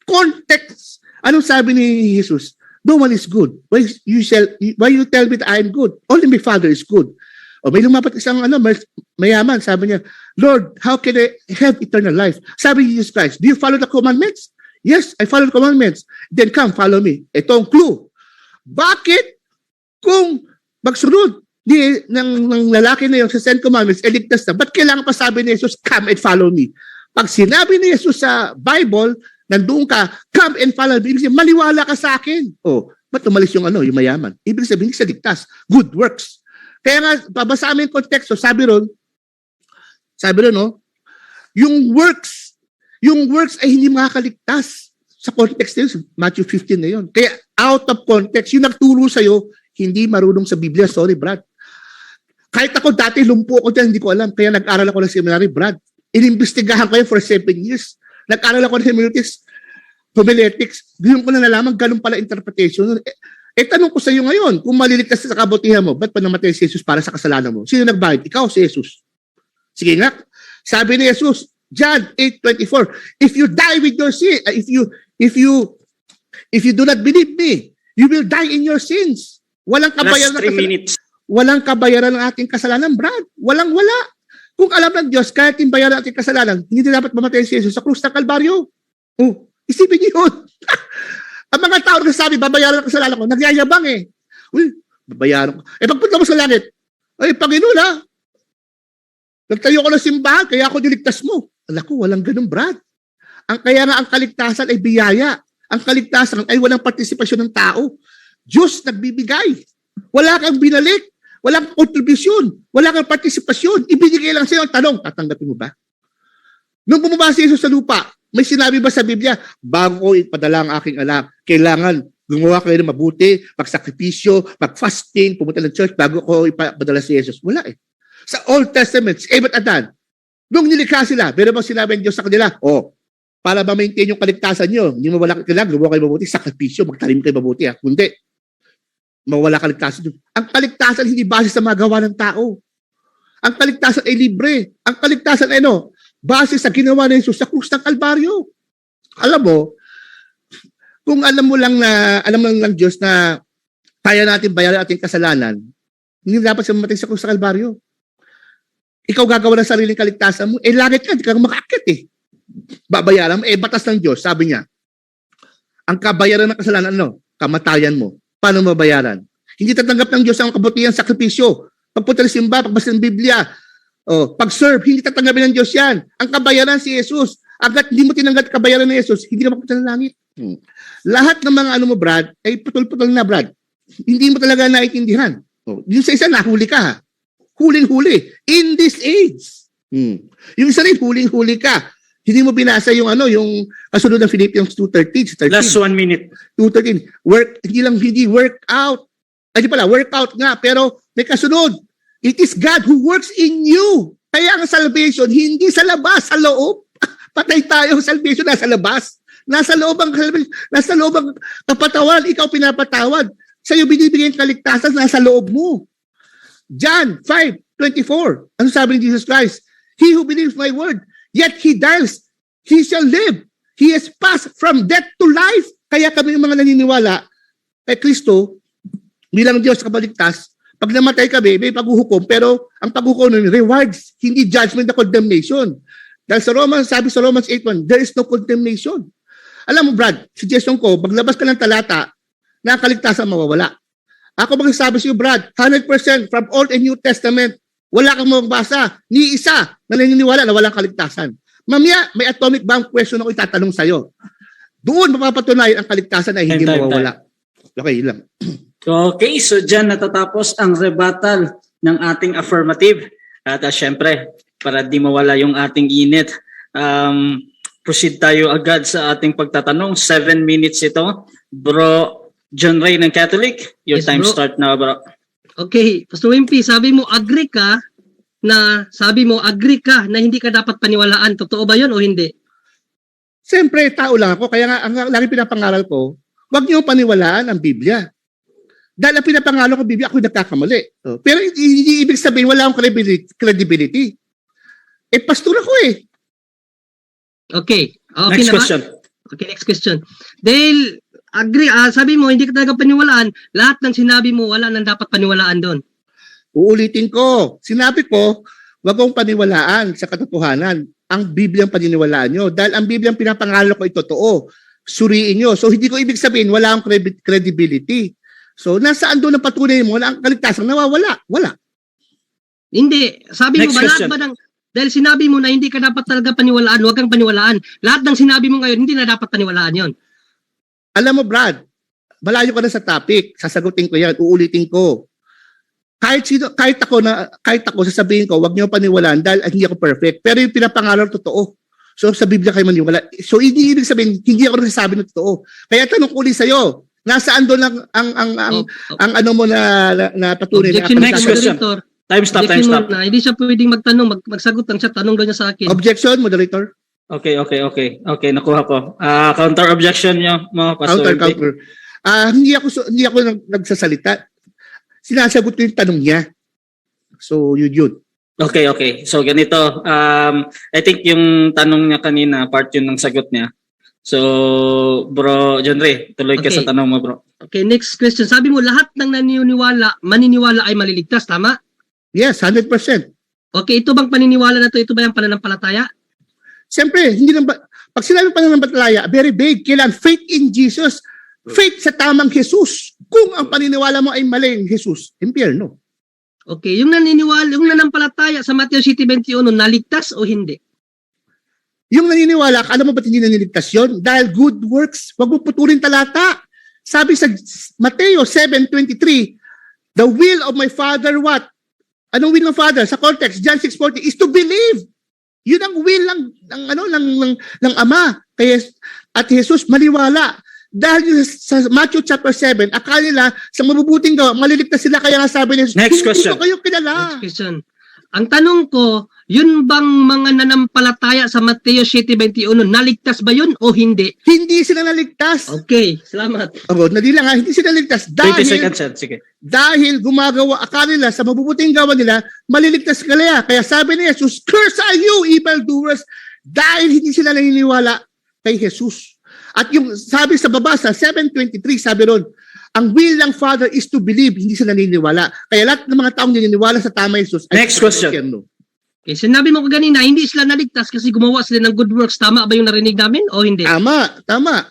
Context. Anong sabi ni Jesus? No one is good. Why you tell me that I am good? Only my Father is good. May lumapat isang mayaman, sabi niya, Lord, how can I have eternal life? Sabi ni Jesus Christ, do you follow the commandments? Yes, I follow the commandments. Then come, follow me. Ito ang clue. Bakit kung magsunod ng lalaki na yun sa 10 commandments, ligtas na, ba't kailangan pa sabi ni Jesus, come and follow me? Pag sinabi ni Jesus sa Bible, nandoon ka, come and follow me, ibig sabihin, maliwala ka sa akin. Ba't umalis yung mayaman? Ibig sabihin, hindi sa ligtas. Good works. Kaya nga, babasa amin yung konteksto, sabi ron, yung works ay hindi makakaligtas. Sa context na yun, Matthew 15 na yun. Kaya out of context, yung nagturo sa'yo, hindi marunong sa Biblia. Sorry, Brad. Kahit ako dati, lumpo ako dyan, hindi ko alam. Kaya nag-aral ako ng seminary, Brad. Inimbestigahan ko yun for 7 years. Nag-aral ako ng homiletics. Ngayon ko na nalaman, ganun pala interpretation. Tanong ko sa iyo ngayon, kung maliligtas sa kabutihan mo, ba't pa namatay si Jesus para sa kasalanan mo? Sino nagbayad? Ikaw, si Jesus. Sige nga. Sabi ni Jesus, John 8:24. If you die with your sin, if you do not believe me, you will die in your sins. Walang Last kabayaran 3 minutes. Walang kabayaran ng ating kasalanan, Brad. Wala. Kung alam ng Diyos, kahit yung bayaran ng ating kasalanan, hindi dapat mamatay si Jesus sa krus ng Kalbaryo. Oh, isipin niyo yun. Ang mga tao na sabi, babayaran ng kasalanan ko, nagyayabang eh. Uy, babayaran ko. Pagpunta mo sa langit, ay, Panginoon ha, nagtayo ko ng simbahan, kaya ako niligtas mo. Alam ko, walang ganun, Brad. Kaya nga ang kaligtasan ay biyaya. Ang kaligtasan ay walang partisipasyon ng tao. Diyos nagbibigay. Wala kang binalik. Walang kontribusyon. Wala kang partisipasyon. Ibinigay lang sa'yo ang tanong, tatanggapin mo ba? Nung bumaba si Jesus sa lupa, may sinabi ba sa Biblia, bago ko ipadala ang aking anak, kailangan gumawa kayo ng mabuti, magsakripisyo, mag-fasting, pumunta ng church bago ko ipadala si Jesus? Wala eh. Sa Old Testament, si Eva at Adan, nung nilikha sila, pero bang sinabi ng Diyos sa kanila, para ma-maintain yung kaligtasan nyo, hindi mo wala kailangan, gumawa kayo mabuti, sakripisyo, magtalim kayo mabuti. Kundi, mawala kaligtasan. Ang kaligtasan hindi base sa magawa ng tao. Ang kaligtasan ay libre. Ang kaligtasan ay base sa ginawa ni Jesus sa krus ng Kalbaryo. Alam mo, kung alam lang Diyos na kaya natin bayaran ating kasalanan, hindi dapat siya mamatay sa krus ng Kalbaryo. Ikaw gagawa ng sariling kaligtasan mo, langit ka, hindi ka makakit eh. Babayaran mo, batas ng Diyos, sabi niya. Ang kabayaran ng kasalanan, kamatayan mo. Paano mabayaran? Hindi tatanggap ng Diyos ang kabutihan, sakripisyo. Pagpunta ng simba, pagbasa ng Biblia, pag-serve, hindi tatanggapin ng Diyos yan. Ang kabayaran si Jesus. Agad hindi mo tinanggap kabayaran ni Jesus, hindi ka mapunta ng langit. Lahat ng mga mo, Brad, ay putol-putol na, Brad. Hindi mo talaga naiintindihan. Yung sa isa, nahuli ka, ha? Huling-huli. In this age. Yung isa rin, huling-huli ka. Hindi mo binasa yung yung kasunod ng Philippians 2:13. Last 1 minute. 2:13. Hindi workout. Ay, di pala, workout nga, pero may kasunod. It is God who works in you. Kaya ang salvation, hindi sa labas, sa loob. Patay tayo, salvation nasa labas. Nasa loob ang kapatawan, ikaw pinapatawad. Sa'yo binibigay ang kaligtasan, nasa loob mo. John 5:24. Ano sabi ni Jesus Christ? He who believes my word, yet he dies, he shall live. He has passed from death to life. Kaya kami yung mga naniniwala kay Kristo, bilang Diyos kabaligtas, pag namatay kami, may paghuhukom, pero ang paghuhukom nun, rewards, hindi judgment na condemnation. Dahil sabi sa Romans 8:1, there is no condemnation. Alam mo, Brad, suggestion ko, maglabas ka ng talata na ang kaligtasan mawawala. Ako magsasabi sa iyo, Brad, 100% from Old and New Testament, wala kang mabasa, ni isa na naniniwala na walang kaligtasan. Mamaya, may atomic bomb question ako itatanong sa'yo. Doon mapapatunayan ang kaligtasan ay hindi mawawala. Okay, yun lang. Okay, so dyan natatapos ang rebuttal ng ating affirmative. At syempre, para di mawala yung ating init, proceed tayo agad sa ating pagtatanong. 7 minutes ito. Bro John Ray ng Catholic, your Yes, time bro. start now, bro. Okay, Pastor Wimpy, sabi mo agree ka na hindi ka dapat paniwalaan. Totoo ba 'yon o hindi? Siyempre, tao lang ako, kaya nga, ang lagi pinapangaral ko, huwag niyo paniwalaan ang Biblia. Dahil ang pinapangaral ko ang Biblia, ako nagkakamali. Pero hindi ibig sabihin, wala akong credibility. Pastor ako eh. Okay. Okay Next na ba? question. Okay, next question. Dahil agree, sabi mo hindi ka talaga paniwalaan, lahat ng sinabi mo wala nang dapat paniwalaan doon. Uulitin ko. Sinabi ko, huwag kong paniwalaan sa katotohanan. Ang Biblia ang paniniwalaan nyo. Dahil ang Biblia ang pinapangaral ko ay totoo. Suriin nyo. So hindi ko ibig sabihin, wala akong credibility. So nasaan doon ang patunay mo na ang kaligtasan nawawala? Wala. Hindi, sabi Next mo ba lahat question. ba ng dahil sinabi mo na hindi ka dapat talaga paniwalaan, huwag kang paniwalaan. Lahat ng sinabi mo ngayon, hindi na dapat paniwalaan 'yon. Alam mo, Brad, malayo ka na sa topic. Sasagutin ko yan. Uulitin ko. Kahit ako sasabihin ko, wag niyo paniwalaan dahil hindi ako perfect. Pero yung pinapangaral totoo. So sa Biblia kayo maniwala. So hindi ibig sabihin, hindi ako nagsasabi ng totoo. Kaya tanong ko ulit sa'yo, nasaan doon ang ano mo na patunay Objection na Next mo, question. moderator. Time stop, time Objection mo stop. na, hindi siya pwedeng magtanong, magsagot lang siya, tanong daw niya sa akin. Objection, moderator? Okay, nakuha ko. Counter objection nyo, mga Pastor. Counter. Hindi ako nagsasalita. Sinasagot ko yung tanong niya. So, yun. Okay. So ganito, I think yung tanong niya kanina, part yun ng sagot niya. So, bro, John Ray, tuloy ka Okay. sa tanong mo, bro. Okay, next question. Sabi mo, lahat ng maniniwala ay maliligtas, tama? Yes, 100%. Okay, ito bang paniniwala na ito bang pananampalataya? Siyempre, hindi lang ba, pag sinabi pa ng pananampalataya, very vague. Kailangan faith in Jesus. Faith sa tamang Jesus. Kung ang paniniwala mo ay maling Jesus, impyerno. Okay, yung nanampalataya sa Mateo 7:21, naligtas o hindi? Yung naniniwala, alam mo ba't hindi naniligtas yun? Dahil good works, wag mo putulin talata. Sabi sa Mateo 7:23, the will of my Father what? Anong will ng Father? Sa context, John 6:40 is to believe. Yun ang will ng Ama. Kaya at Jesus maniwala. Dahil sa Matthew chapter 7, akala nila sa mabubuting gawa, maliligtas sila, kaya nga sabi ni Jesus, Next hindi question. ko kayo kilala. Next question. Ang tanong ko, yun bang mga nanampalataya sa Mateo 7:21, naligtas ba yun o hindi? Hindi sila naligtas. Okay, salamat. Oh, hindi lang ha, hindi sila naligtas 20 dahil seconds, sir. Sige. dahil gumagawa akala nila sa mabubuting gawa nila maliligtas kaya. Kaya sabi ni Jesus, curse are you evildoers, dahil hindi sila naniniwala kay Jesus. At yung sabi sa baba sa 7:23, sabi ron, ang will ng Father is to believe, hindi sila naniniwala. Kaya lahat ng mga taong naniniwala sa tama Jesus ay Next question. Okay, sinabi mo ko kanina, hindi sila naligtas kasi gumawa sila ng good works. Tama ba yung narinig namin o hindi? Tama.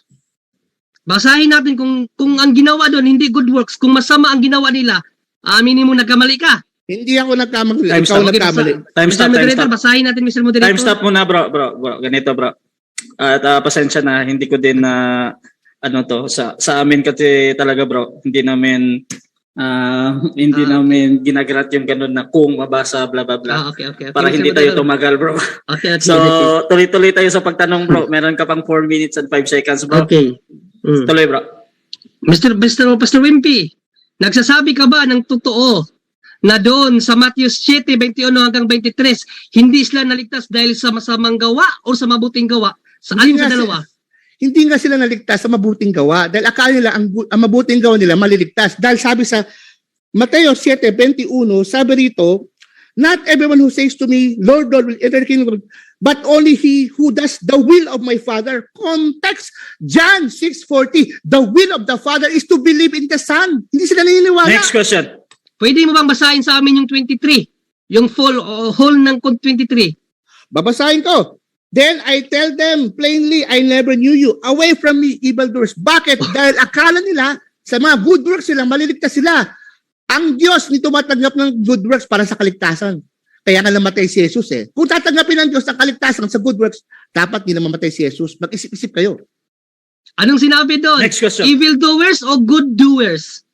Basahin natin kung ang ginawa doon hindi good works, kung masama ang ginawa nila, aminin mo nagkamali ka. Hindi ako nagkamali. Time Ikaw stop. nagkamali. Time Mr. stop. Moderator, basahin natin, Mr. Moderator. Time stop muna, bro. Ganito, bro. At pasensya na, hindi ko din na sa amin kasi talaga, bro, hindi namin ginagrat yung ganun na kung mabasa bla bla bla. Okay. Para Mr. hindi tayo Moderator. tumagal, bro. Okay. So, tuloy-tuloy tayo sa pagtanong, bro. Meron ka pang 4 minutes and 5 seconds, bro. Okay. Tuloy, bro. Pastor Wimpy, nagsasabi ka ba ng totoo na doon sa Matthew 7:21 hanggang 23, hindi sila naligtas dahil sa masamang gawa o sa mabuting gawa? Sa alin sa dalawa? Hindi nga sila naligtas sa mabuting gawa dahil akala nila ang mabuting gawa nila maliligtas. Dahil sabi sa Mateo 7:21, sabi rito, not everyone who says to me, Lord, Lord, will enter the kingdom of God, but only he who does the will of my Father. Context, John 6:40, the will of the Father is to believe in the Son. Hindi sila naniniwala. Next question. Pwede mo bang basahin sa amin yung 23? Yung whole ng 23? Babasahin ko. Then I tell them plainly, I never knew you. Away from me, evildoers. Bakit? Dahil akala nila, sa mga good works sila, maliligtas sila. Ang Diyos ni tumatanggap ng good works para sa kaligtasan. Kaya nga namatay si Jesus eh. Kung tatanggapin ng Diyos ang kaligtasan sa good works, dapat di na mamatay si Jesus. Mag-isip-isip kayo. Anong sinabi doon? Next question. Evil doers o good doers?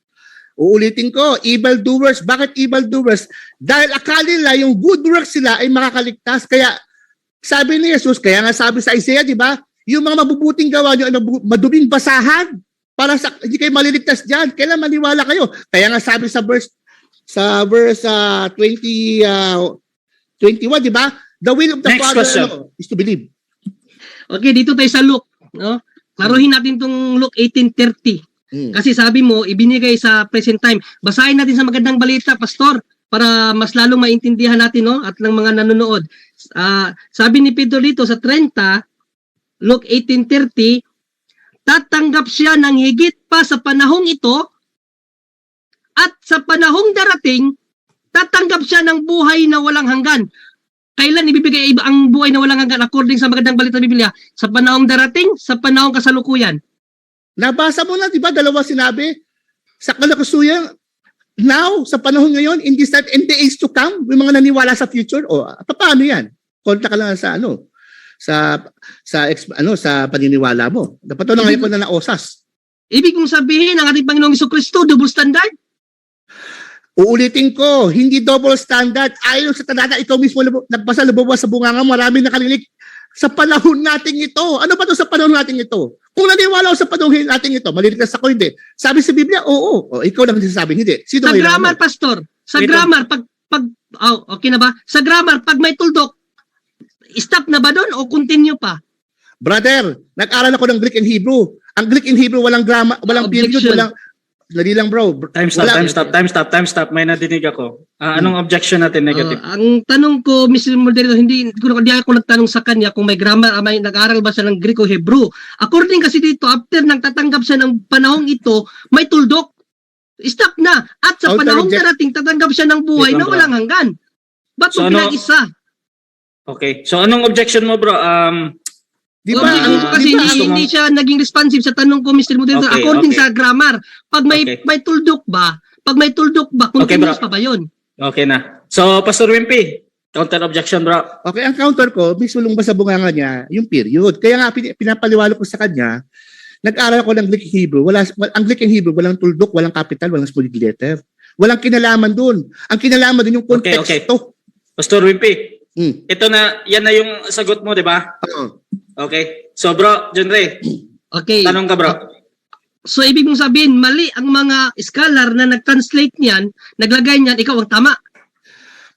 Uulitin ko, evildoers. Bakit evildoers? Dahil akala nila yung good works sila ay makakaligtas. Kaya sabi ni Jesus, kaya nga sabi sa Isaiah, di ba? Yung mga mabubuting gawa nyo, maduming basahan para hindi kayo maliligtas dyan. Kailan maniwala kayo? Kaya nga sabi sa verse 21, di ba? The will of the Next Father question. is to believe. Okay, dito tayo sa Luke. No? Klaruhin natin itong Luke 18:30. Kasi sabi mo, ibinigay sa present time. Basahin natin sa magandang balita, Pastor, para mas lalong maintindihan natin, no? At ng mga nanonood. Sabi ni Pedro dito sa 30, Luke 18:30, tatanggap siya ng higit pa sa panahong ito at sa panahong darating, tatanggap siya ng buhay na walang hanggan. Kailan ibibigay ang buhay na walang hanggan according sa magandang balita ng Biblia? Sa panahong darating, sa panahong kasalukuyan. Nabasa mo na, di ba? Dalawa sinabi. Sa kalakasuyan, now, sa panahon ngayon, in this time, in the age to come, may mga naniwala sa future. O, paano yan? Konta ka lang sa sa paniniwala mo. Dapat ito na ngayon ko na naosas. Ibig kong sabihin, ang ating Panginoong Jesucristo, double standard? Uulitin ko, hindi double standard. Ayon sa talata, ikaw mismo nagbasa lubawas sa bunganga, marami nakalinig sa panahon nating ito. Ano ba ito sa panahon nating ito? Kung naniwala ako sa panahon nating ito, maliligtas ako, hindi. Sabi sa Biblia, oo. O, ikaw lang nagsasabi, hindi. Sino Sa may grammar, naman? Pastor. Sa Wait, grammar, okay na ba? Sa grammar, pag may tuldok, stop na ba doon o continue pa? Brother, nag-aral ako ng Greek and Hebrew. Ang Greek and Hebrew, walang grammar, walang period, Objection. walang... dali lang bro. Time stop. May nadinig ako. Anong objection natin negative? Ang tanong ko, Mr. Moderator, hindi ako nagtanong sa kanya kung may grammar, may nag-aral ba siya ng Greek o Hebrew. According kasi dito, after nang tatanggap siya ng panahong ito, may tuldok. Stop na. At sa Counter panahong object. darating, tatanggap siya ng buhay Wait na lang, walang hanggan. Ba't So, mo ano- pinag-isa? Okay. So anong objection mo, bro? Di Well, ba? kasi di ba, hindi siya naging responsive sa tanong ko, Mr. Moderator. Okay, According okay. sa grammar, pag Okay. may tuldok ba, continuous pa ba yun? Okay na. So, Pastor Wimpy, counter objection, bro. Okay, ang counter ko, may sulong ba sa bunganga niya, yung period. Kaya nga, pinapaliwala ko sa kanya, nag-aral ako ng Greek and Hebrew. Ang Greek and Hebrew, walang tuldok, walang capital, walang small letter. Walang kinalaman dun. Ang kinalaman dun yung Okay, konteksto. Pastor Wimpy, Mm. yan na yung sagot mo, di ba? Oo. Okay. So, bro, John Ray, Okay. tanong ka, bro. So, ibig mong sabihin, mali ang mga scholar na nag-translate niyan, naglagay niyan, ikaw ang tama.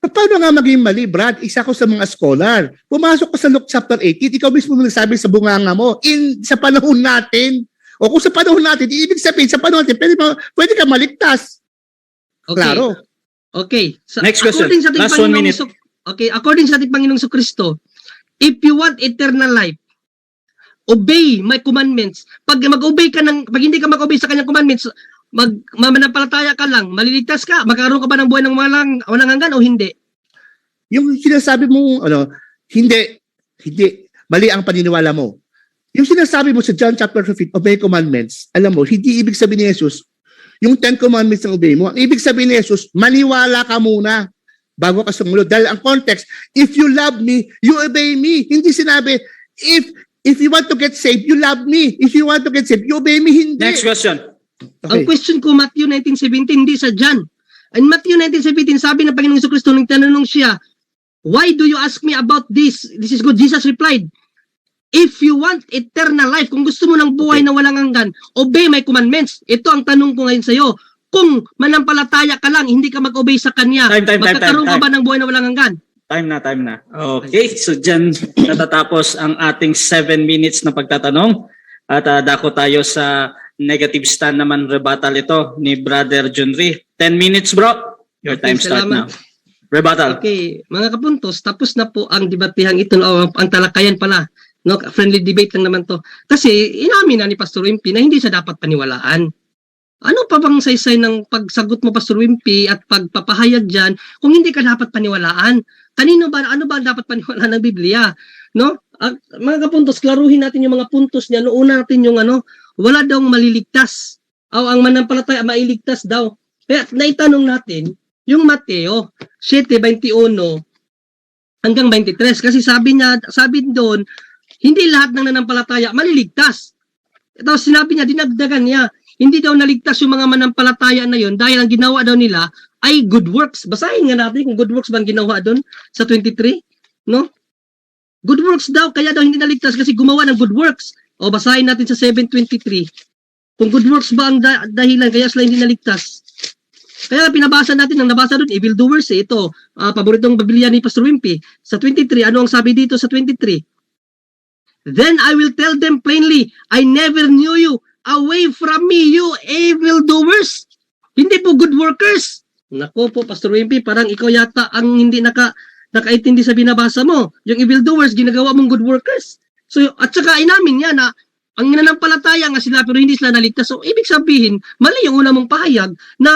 Paano nga maging mali, Brad? Isa ko sa mga scholar. Pumasok ko sa Luke chapter 18, ikaw mismo nagsabi sa bunganga mo, sa panahon natin, o kung sa panahon natin, ibig sabihin, sa panahon natin, pwede ka maligtas. Okay. Klaro. Okay. So, Next question. according sa ating Last 1 Panginoong minute. according sa ating Panginoong Kristo, if you want eternal life, obey my commandments. Pag hindi ka mag-obey sa kanyang commandments, mamanampalataya ka lang, maliligtas ka, magkakaroon ka ba ng buhay ng walang hanggan o hindi? Yung sinasabi mo, hindi, mali ang paniniwala mo. Yung sinasabi mo sa John chapter 15, obey commandments, alam mo, hindi ibig sabihin ni Jesus, yung 10 commandments na obey mo, ang ibig sabihin ni Jesus, maniwala ka muna bago ka sumunod. Dahil ang context, if you love me, you obey me. Hindi sinabi, if you want to get saved, you love me. If you want to get saved, you obey me. Hindi. Next question. Ang Okay. question ko, Matthew 19:17, hindi sa John. In Matthew 19:17, sabi ng Panginoong Kristo nung tanong siya, why do you ask me about this? This is good. Jesus replied, if you want eternal life, kung gusto mo ng buhay na walang hanggan, obey my commandments. Ito ang tanong ko ngayon sa iyo. Kung manampalataya ka lang, hindi ka mag-obey sa Kanya, Time. magkakaroon ka ba ng buhay na walang hanggan? Time na. Okay, so dyan natatapos ang ating 7 minutes na pagtatanong. At dako tayo sa negative stand naman rebuttal ito ni Brother John Ray. 10 minutes, bro. Your Okay, time start salamat. now. Rebuttal. Okay, mga kapuntos, tapos na po ang debatehang ito, ang talakayan pala. No, friendly debate lang naman to. Kasi inamin na ni Pastor Wimpy na hindi siya dapat paniwalaan. Ano pa bang saysay ng pagsagot mo, Pastor Wimpy, at pagpapahayag dyan kung hindi ka dapat paniwalaan? Ano ba dapat paniwalaan ng Biblia? No? Mga kapuntos, klaruhin natin yung mga puntos niya. Noon natin yung wala daw maliligtas. Ang manampalataya mailigtas daw. Kaya naitanong natin yung Mateo 7:21 hanggang 23 kasi sabi doon, hindi lahat ng nanampalataya maliligtas. Tapos sinabi niya, dinagdagan niya, hindi daw naligtas yung mga manampalataya na yun dahil ang ginawa daw nila ay good works. Basahin nga natin kung good works ba ang ginawa doon sa 23, no? Good works daw, kaya daw hindi naligtas kasi gumawa ng good works. O basahin natin sa 7:23. Kung good works ba ang dahilan kaya sila hindi naligtas? Kaya pinabasa natin, ang nabasa doon, evildoers ito. Paboritong Biblia ni Pastor Wimpy. Sa 23, ano ang sabi dito sa 23? Then I will tell them plainly, I never knew you. Away from me, you evildoers. Hindi po good workers. Nako po, Pastor Wimpy, parang ikaw yata ang hindi nakaintindi sa binabasa mo. Yung evildoers, ginagawa mong good workers. So, at saka inamin niya na ang nananampalataya nga sila pero hindi sila naligtas. So, ibig sabihin, mali yung una mong pahayag na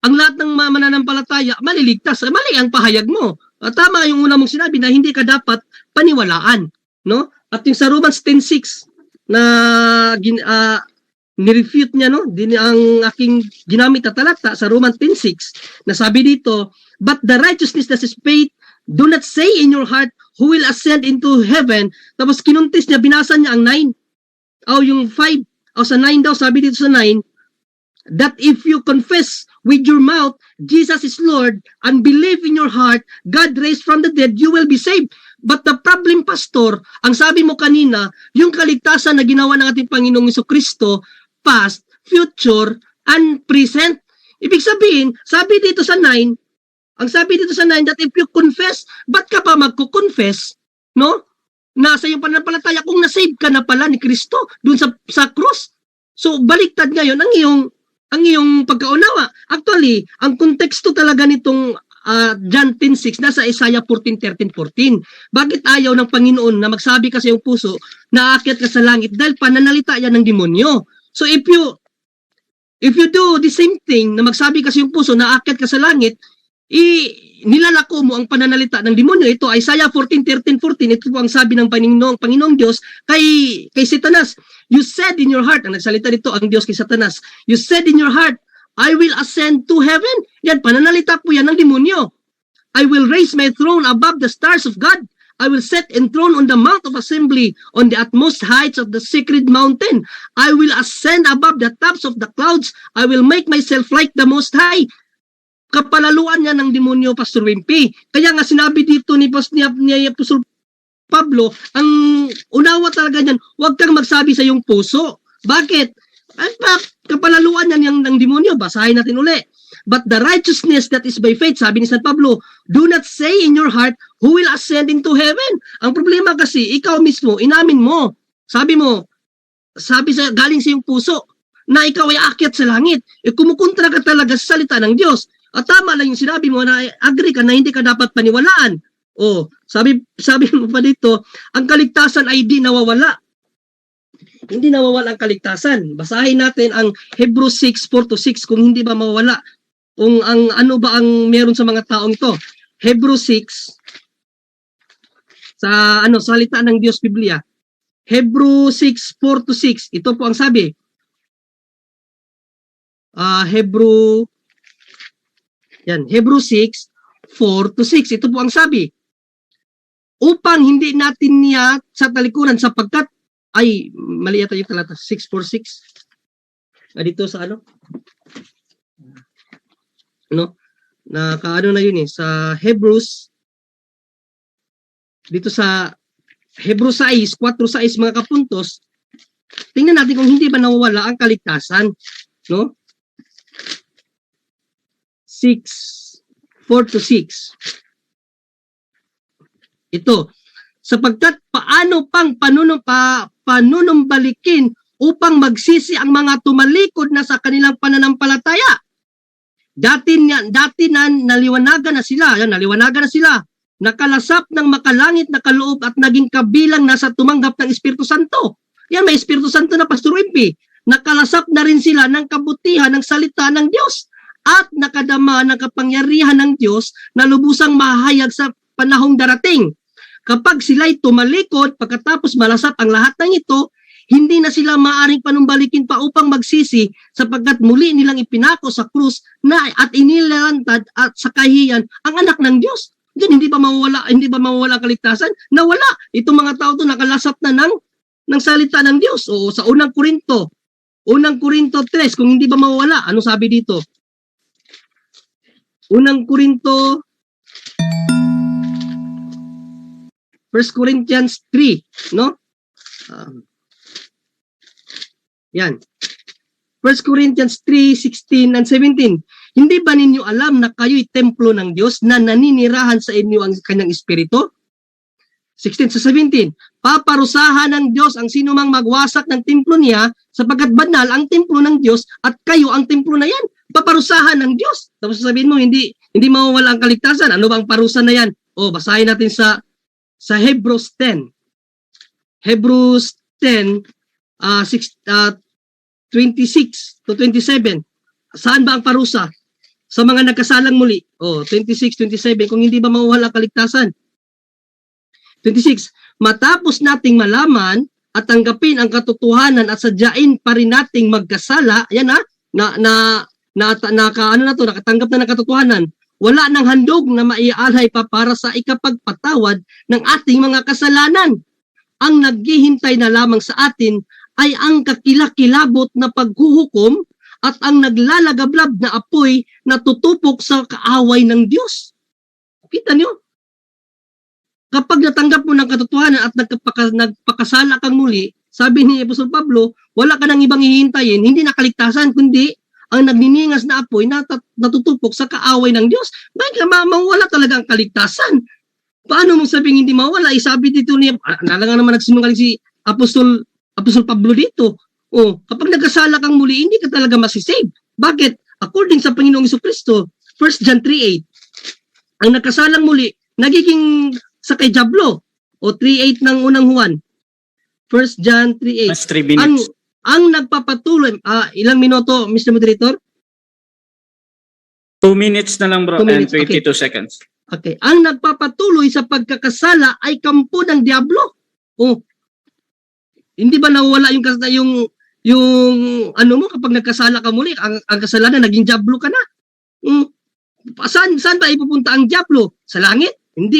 ang lahat ng mananampalataya maliligtas. Mali ang pahayag mo. Tama yung una mong sinabi na hindi ka dapat paniwalaan. No? At yung sa Romans 10:6 na nirefute niya, no? Ang aking ginamit na talata sa Romans 10:6 na sabi dito, but the righteousness that is faith, do not say in your heart, who will ascend into heaven. Tapos kinuntis niya, binasa niya ang 9. Yung 5. Sa 9 daw, sabi dito sa 9, that if you confess with your mouth, Jesus is Lord, and believe in your heart, God raised from the dead, you will be saved. But the problem, Pastor, ang sabi mo kanina, yung kaligtasan na ginawa ng ating Panginoong Jesucristo, past, future, and present. Ibig sabihin, sabi dito sa 9, that if you confess, ba't ka pa magko-confess? No? Nasa yung pananampalataya kung na-save ka na pala ni Kristo dun sa cross. So baliktad ngayon ang iyong pagkaunawa. Actually, ang konteksto talaga nitong John 10:6 nasa Isaiah 14:13-14. Bakit ayaw ng Panginoon na magsabi ka sa iyong puso na aakyat ka sa langit? Dahil pananalita yan ng demonyo. So if you do the same thing na magsabi ka sa iyong puso na aakyat ka sa langit, nilalako mo ang pananalita ng demonyo. Ito, Isaiah 14:13-14, ito po ang sabi ng Panginoong Diyos kay Satanas. You said in your heart, ang nagsalita dito ang Diyos kay Satanas, you said in your heart, I will ascend to heaven. Yan, pananalita po yan ng demonyo. I will raise my throne above the stars of God. I will set enthroned on the mount of assembly, on the utmost heights of the sacred mountain. I will ascend above the tops of the clouds. I will make myself like the Most High. Kapalaluan niya ng demonyo, Pastor Wimpy. Kaya nga sinabi dito ni Apostol Pablo, ang unawa talaga niyan, huwag kang magsabi sa iyong puso. Bakit? Kapalaluan niyan ng demonyo. Basahin natin uli. But the righteousness that is by faith, sabi ni San Pablo, do not say in your heart, who will ascend into heaven? Ang problema kasi, ikaw mismo, inamin mo. Sabi galing sa iyong puso, na ikaw ay aakyat sa langit. Kumukontra ka talaga sa salita ng Diyos. At tama lang yung sinabi mo na agree ka na hindi ka dapat paniwalaan. Sabi mo pa dito, ang kaligtasan ay di nawawala. Hindi nawawala ang kaligtasan. Basahin natin ang Hebrews 6:4-6 kung hindi ba mawawala. Kung ano ba ang meron sa mga taong to. Hebrews 6 sa salita ng Diyos Biblia. Hebrews 6:4-6. Ito po ang sabi. Hebrews 6:4-6. Ito po ang sabi. Upang hindi natin niya sa talikuran sapagkat ay mali yata yung talata 6:4-6. Dito sa na yun sa Hebrews, dito sa Hebrews 6:4-6 mga kapuntos, tingnan natin kung hindi ba nawawala ang kaligtasan, no? 6:4-6. Ito, sapagkat paano pang panunumbalikin upang magsisi ang mga tumalikod na sa kanilang pananampalataya. Dati na naliwanagan na sila, nakalasap ng makalangit na kaloob at naging kabilang na sa tumanggap ng Espiritu Santo. Yan, may Espiritu Santo na, Pastor Wimpy. Nakalasap na rin sila ng kabutihan ng salita ng Diyos at nakadama ng kapangyarihan ng Diyos na lubusang mahayag sa panahong darating. Kapag sila'y tumalikod, pagkatapos malasap ang lahat ng ito, hindi na sila maaring panumbalikin pa upang magsisi sapagkat muli nilang ipinako sa krus at inilantad at sa kahiyan ang anak ng Diyos. Diyan, hindi ba mawawala ang kaligtasan? Nawala. Itong mga tao to nakalasap na ng salita ng Diyos. O sa unang Korinto 3, kung hindi ba mawawala, ano sabi dito? Unang Korinto 1 Corinthians 3, no? Yan. 1 Corinthians 3:16 and 17. Hindi ba ninyo alam na kayo'y templo ng Diyos na naninirahan sa inyo ang kanyang espiritu? 16-17. Paparusahan ng Diyos ang sinumang magwasak ng templo niya sapagkat banal ang templo ng Diyos at kayo ang templo na yan. Paparusahan ng Diyos. Tapos sabihin mo, hindi mawawala ang kaligtasan. Ano bang parusa na yan? Basahin natin sa Hebrews 10. Hebrews 10, 26-27. Saan ba ang parusa? Sa mga nagkasalang muli. 26-27. Kung hindi ba mawawala kaligtasan? 26. Matapos nating malaman at tanggapin ang katotohanan at sadyain pa rin nating magkasala, yan nakatanggap na ng katotohanan, wala nang handog na maialhay pa para sa ikapagpatawad ng ating mga kasalanan. Ang naghihintay na lamang sa atin ay ang kakilakilabot na paghuhukom at ang naglalagablab na apoy na tutupok sa kaaway ng Diyos. Kita niyo? Kapag natanggap mo ng katotohanan at nagpakasala kang muli, sabi ni Apostol Pablo, wala ka nang ibang hihintayin, hindi na kaligtasan, kundi ang nagniningas na apoy na natutupok sa kaaway ng Diyos. Bakit mawala talaga ang kaligtasan? Paano mong sabing hindi mawala? Sabi dito niya, nalang naman nagsinungaling si Apostol Pablo dito. O, kapag nagkasala kang muli, hindi ka talaga masisave. Bakit? According sa Panginoong Jesucristo, 1 John 3:8, ang nagkasalang muli, nagiging sa kay Diablo. O 3:8 ng unang Juan. 1 John 3:8. Mas 3 minutes. Ang nagpapatuloy, ilang minuto, Mr. Moderator? 2 minutes na lang bro 2 and minutes, okay. 22 seconds. Okay. Ang nagpapatuloy sa pagkakasala ay kampo ng Diablo. Oh. Hindi ba nawala yung ano mo kapag nagkasala ka muli, ang kasalanan naging Diablo ka na. Saan ba ipupunta ang Diablo? Sa langit? Hindi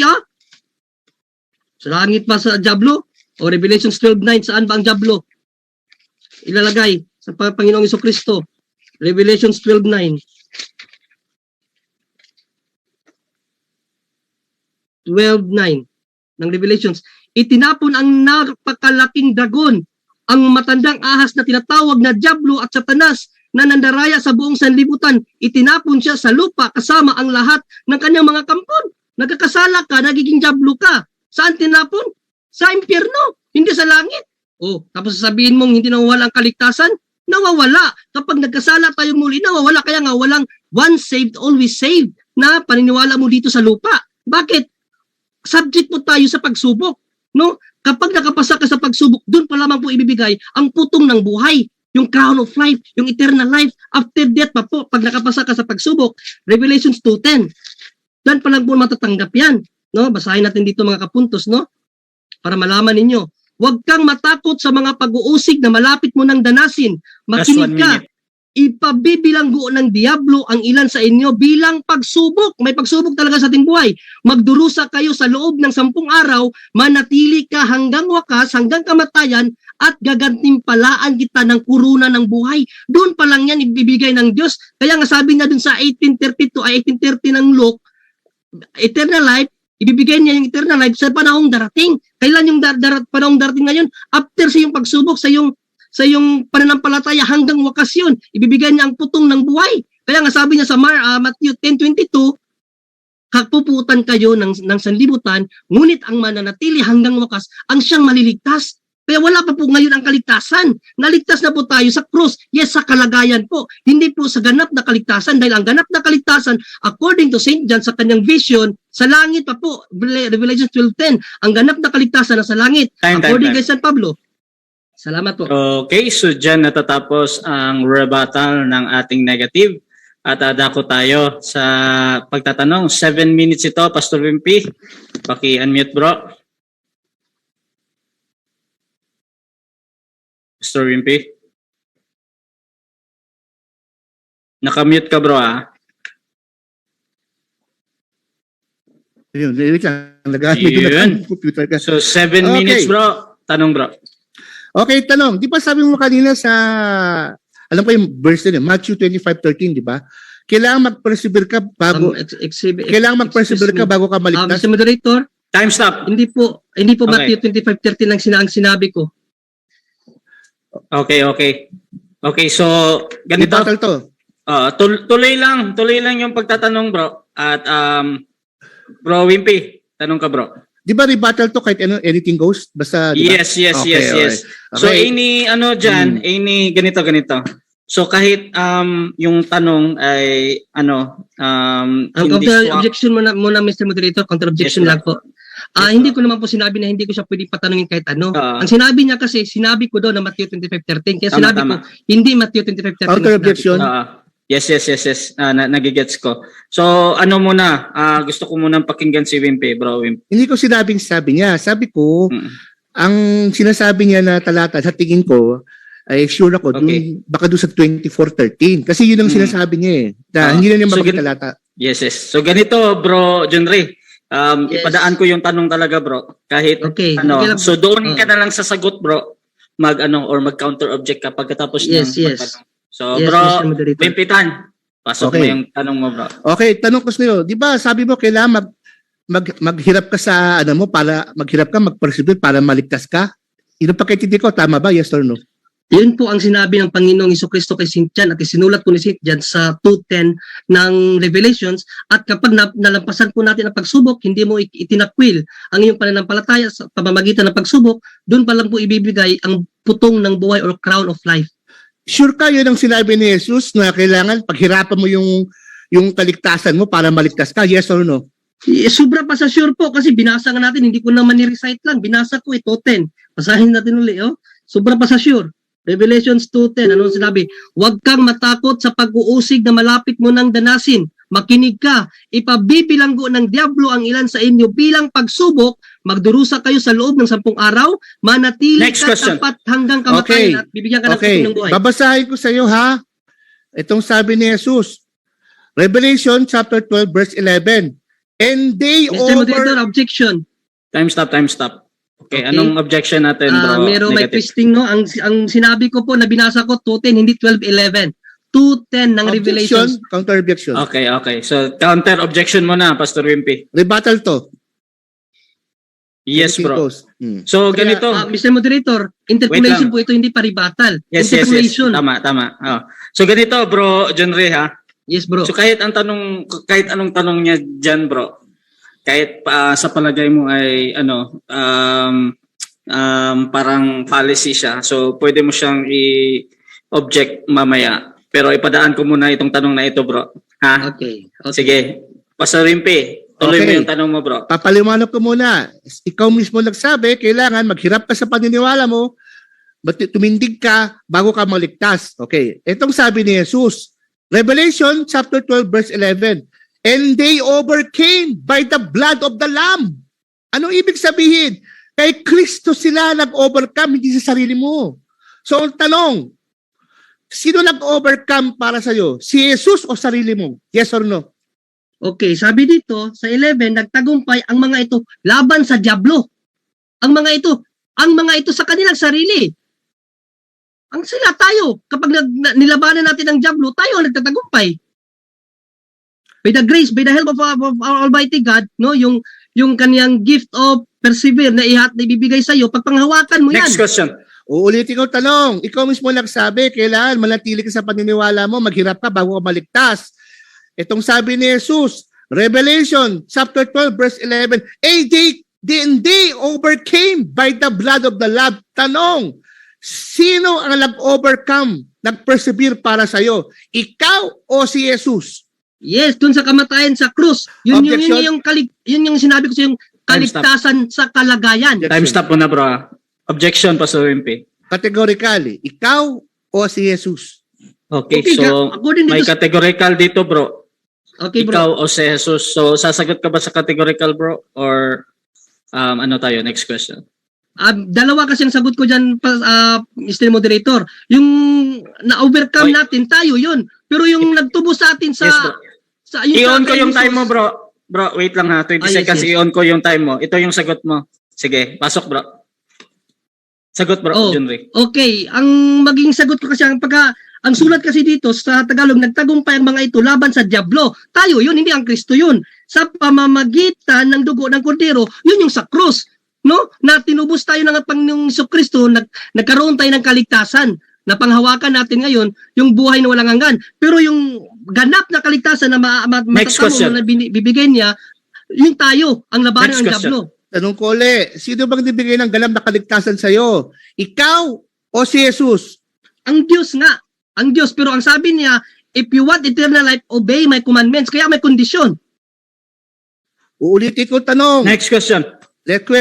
Sa langit pa sa Diablo? O Revelations 12:9, saan ba ang Diablo? Ilalagay sa Panginoong Jesucristo. Revelations 12:9. 12:9 ng Revelations. Itinapon ang napakalaking dragon, ang matandang ahas na tinatawag na Diablo at Satanas na nandaraya sa buong sanlibutan. Itinapon siya sa lupa kasama ang lahat ng kanyang mga kampon. Nagkakasala ka, nagiging Diablo ka. Saan tinapon? Sa impyerno, hindi sa langit. Tapos sasabihin mong hindi nawawala ang kaligtasan? Nawawala. Kapag nagkasala tayo muli, nawawala. Kaya nga walang once saved, always saved na paniniwala mo dito sa lupa. Bakit? Subject po tayo sa pagsubok. No? Kapag nakapasa ka sa pagsubok, doon pa lamang po ibibigay ang putong ng buhay, yung crown of life, yung eternal life, after death pa po, pag nakapasa ka sa pagsubok. Revelations 2:10. Doon pa lang po matatanggap yan. No? Basahin natin dito mga kapuntos, no? Para malaman ninyo. Huwag kang matakot sa mga pag-uusig na malapit mo ng danasin. Last 1 Makinig ka. minute. Ipabibilanggo ng Diablo ang ilan sa inyo bilang pagsubok. May pagsubok talaga sa ating buhay. Magdurusa kayo sa loob ng 10 araw, manatili ka hanggang wakas, hanggang kamatayan, at gagantimpalaan kita ng kuruna ng buhay. Doon pa lang yan ibibigay ng Diyos. Kaya nga sabi niya dun sa 18:32 ay 18:30 ng Luke, eternal life, ibibigay niya yung eternal life sa panahong darating. Kailan yung panahong darating ngayon? After sa yung pagsubok, sa yung pananampalataya hanggang wakas yun. Ibibigay niya ang putong ng buhay. Kaya nga sabi niya sa Matthew 10:22, kapuputan kayo ng sanlibutan, ngunit ang mananatili hanggang wakas ang siyang maliligtas. Kaya wala pa po ngayon ang kaligtasan. Naligtas na po tayo sa krus. Yes, sa kalagayan po. Hindi po sa ganap na kaligtasan. Dahil ang ganap na kaligtasan, according to St. John sa kanyang vision, sa langit pa po. Revelation 12:10. Ang ganap na kaligtasan na sa langit. According kay San Pablo. Salamat po. Okay, so dyan natatapos ang rebuttal ng ating negative. At dako tayo sa pagtatanong. 7 minutes ito, Pastor Wimpy. Paki-unmute bro. Pastor Wimpy. Nakamute ka bro Yun, wait lang. Nag-unmute Yun. na computer ka. So 7 minutes bro. Tanong bro. Okay, tanong. Di ba sabi mo kanina sa, alam ko yung verse din, Matthew 25:13, di ba? Kailangan mag-persevere ka bago, kailangan mag-persevere ka bago ka maligtas. Mr. Moderator, Time stop. hindi po Okay. Matthew 25:13 lang ang sinabi ko. Okay. Okay, so ganito. Rebuttal to. Tuloy lang yung pagtatanong bro. At bro Wimpy, tanong ka bro. Di ba rebuttal to kahit anything goes? Basta, di ba? Yes. Okay. So any any ganito. So kahit yung tanong ay Ang hindi counter-objection muna Mr. Moderator, counter-objection Yes, lang po. Yes, Hindi ko naman po sinabi na hindi ko siya pwede patanungin kahit ano. Oo. Ang sinabi niya kasi, sinabi ko daw na Matthew 25:13. Kaya sinabi Tama. ko, hindi Matthew 25:13. Counter-objection. Yes. Nagigets ko. So muna, gusto ko munang pakinggan si Wimpy, bro Wimpy. Hindi ko sinabing sabi niya. Sabi ko, Mm. ang sinasabi niya na talata, sa tingin ko, ay sure ako, Okay. baka doon sa 24:13. Kasi yun ang sinasabi niya na hindi na niya So, mapagitalata. Yes. So ganito, bro John Ray. Yes. Ipadaan ko yung tanong talaga, bro. Kahit Okay. Okay lang po. so doon ka na lang sa sagot, bro. Mag-counter object ka pagkatapos Yes. pagtanong. So, Yes, bro, Mr. Moderator. Pimpitan. Pasok Okay. mo yung tanong mo, bro. Okay, tanong ko sa iyo, di ba sabi mo kailangan maghirap ka sa para maghirap ka, mag-persevere para maligtas ka? Yun ang pagkaintindi ko, tama ba? Yes or no? Yun po ang sinabi ng Panginoong Jesucristo kay St. John at isinulat po ni St. John sa 2:10 ng Revelations. At kapag nalampasan po natin ang pagsubok, hindi mo itinakwil ang iyong pananampalataya sa pamamagitan ng pagsubok, doon pa lang po ibibigay ang putong ng buhay or crown of life. Sure ka yun ang sinabi ni Jesus na kailangan paghirapan mo yung kaligtasan mo para maligtas ka? Yes or no? Sobra pa sa sure po kasi binasa nga natin, hindi ko naman ni-recite lang, binasa ko ito 10. Basahin natin uli, oh. Sobra pa sa sure. Revelations 2:10, anong sinabi? Huwag kang matakot sa pag-uusig na malapit mo ng danasin. Makinig ka, ipabibilanggo ng diablo ang ilan sa inyo bilang pagsubok, magdurusa kayo sa loob ng 10 araw, manatili Next ka question. tapat hanggang kamatayan at bibigyan ka ng Okay, putong ng buhay. babasahin ko sa iyo ha. Itong sabi ni Jesus. Revelation chapter 12 verse 11. And they Mr. Moderator, over... objection. Time stop. Okay, Okay. anong objection natin, bro? Meron may Negative. twisting, no? Ang sinabi ko po, nabinasa ko 2:10, hindi 12:11. 2:10 ng Revelations. Objection, counter objection. Okay. So, counter objection mo na, Pastor Wimpy. Rebuttal to. Yes, Anything bro. goes. Hmm. So, Kaya, ganito. Mr. Moderator, interpolation lang. po ito, hindi pa rebuttal. Yes. Interpolation. Tama. Oh. So, ganito, bro, John Ray, ha? Yes, bro. So, kahit anong tanong niya dyan, bro, kahit sa palagay mo ay, parang fallacy siya. So, pwede mo siyang i-object mamaya. Pero ipadaan ko muna itong tanong na ito, bro. Ha? Okay. Sige. Pastor Wimpy, tuloy mo Okay. yung tanong mo, bro. Papaliwanag ko muna. Ikaw mismo nagsabi, kailangan maghirap ka sa paniniwala mo, tumindig ka bago ka maligtas. Okay. Itong sabi ni Jesus, Revelation chapter 12 verse 11. And they overcame by the blood of the Lamb. Anong ibig sabihin? Kay Kristo sila nag-overcome, hindi sa sarili mo. So ang tanong, sino nag-overcome para sa'yo? Si Jesus o sarili mo? Yes or no? Okay, sabi dito, sa 11, nagtagumpay ang mga ito laban sa diablo. Ang mga ito sa kanilang sarili. Ang sila tayo, kapag nilabanan natin ang diablo, tayo ang nagtatagumpay. By the grace, by the help of our Almighty God, no, yung kaniyang gift of persevere na ibibigay sa iyo, pag panghawakan mo yan. Next question. Uulitin ko tanong. Ikaw mismo nagsabi, kailangan manatili ka sa paniniwala mo, maghirap ka bago ka maligtas. Itong sabi ni Jesus, Revelation chapter 12 verse 11, they overcame by the blood of the Lamb. Tanong, sino ang nag-overcome, nag-persevere para sa'yo? Ikaw o si Jesus? Yes, dun sa kamatayan sa krus. Yun Objection. yung sinabi ko sa yung kaligtasan sa kalagayan. Time stop mo na, bro. Objection, Pastor Wimpy. Categorically, ikaw o si Jesus? Okay, Okay, so according may dito categorical dito, bro. Okay, bro. Ikaw o si Jesus. So, sasagot ka ba sa categorical, bro? Or ano tayo? Next question. Dalawa kasi ang sagot ko dyan, Mr. Moderator. Yung na-overcome Oy. natin, tayo yun. Pero yung nagtubo sa atin sa... Yes, bro. I-on ko yung time mo, bro. Bro, wait lang ha. 20 yes, seconds, yes. i-on ko yung time mo. Ito yung sagot mo. Sige, pasok, bro. Sagot, bro, Oh. John Ray. Okay, ang maging sagot ko kasi ang sulat kasi dito sa Tagalog, nagtagumpay ang mga ito laban sa diablo. Tayo yun, hindi ang Kristo yun. Sa pamamagitan ng dugo ng kordero, yun yung sa krus. No? Na tinubos tayo ng Panginoong Kristo, nagkaroon tayo ng kaligtasan. Na panghawakan natin ngayon, yung buhay na walang hanggan. Pero yung ganap na kaligtasan na Next matatamo question. na bibigay niya, yung tayo, ang labanan Next ng question. diablo. Tanong ko ulit, sino bang nibigay ng ganap na kaligtasan sa'yo? Ikaw o si Jesus? Ang Diyos nga, ang Diyos. Pero ang sabi niya, if you want eternal life, obey my commandments. Kaya may kondisyon. Uulitin ko tanong. Next question.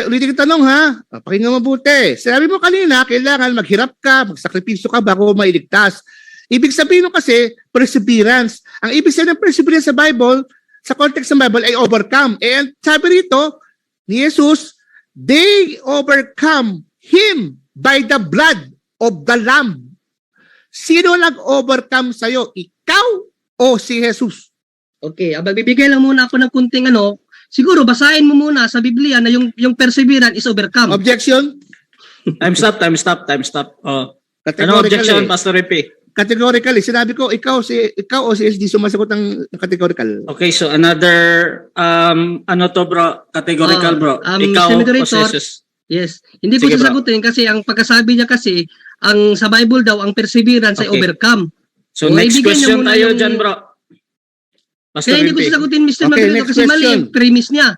Ulitin ko tanong ha. Pakinggan mabuti. Sinabi mo kanina, kailangan maghirap ka, magsakripisyo ka bago mailigtas. Ibig sabihin mo kasi, perseverance. Ang ibig sabihin ng perseverance sa Bible, sa context ng Bible ay overcome. And sabi rito, ni Jesus, they overcome Him by the blood of the Lamb. Sino nag-overcome sa'yo? Ikaw o si Jesus? Okay, magbibigay lang muna ako ng kunting siguro basahin mo muna sa Biblia na yung perseverance is overcome. Objection? Time stop. Oh. Ano Categorically. objection, Pastor Wimpy? Categorically, sinabi ko, ikaw o si SD sumasagot ng categorical. Okay, so another, bro? Categorical, bro. Ikaw Mr. o Moderator, si Jesus? Yes. Hindi ko Sige, bro. sasagutin kasi ang pagkasabi niya kasi, ang sa Bible daw, ang perseverance ay Okay. overcome. So, O, next ibigay niya question muna tayo yung- dyan, bro. Pastor Kaya hindi ko Wimpy. sasagutin, Mr. Okay, Moderator, next kasi mali question. yung premise niya.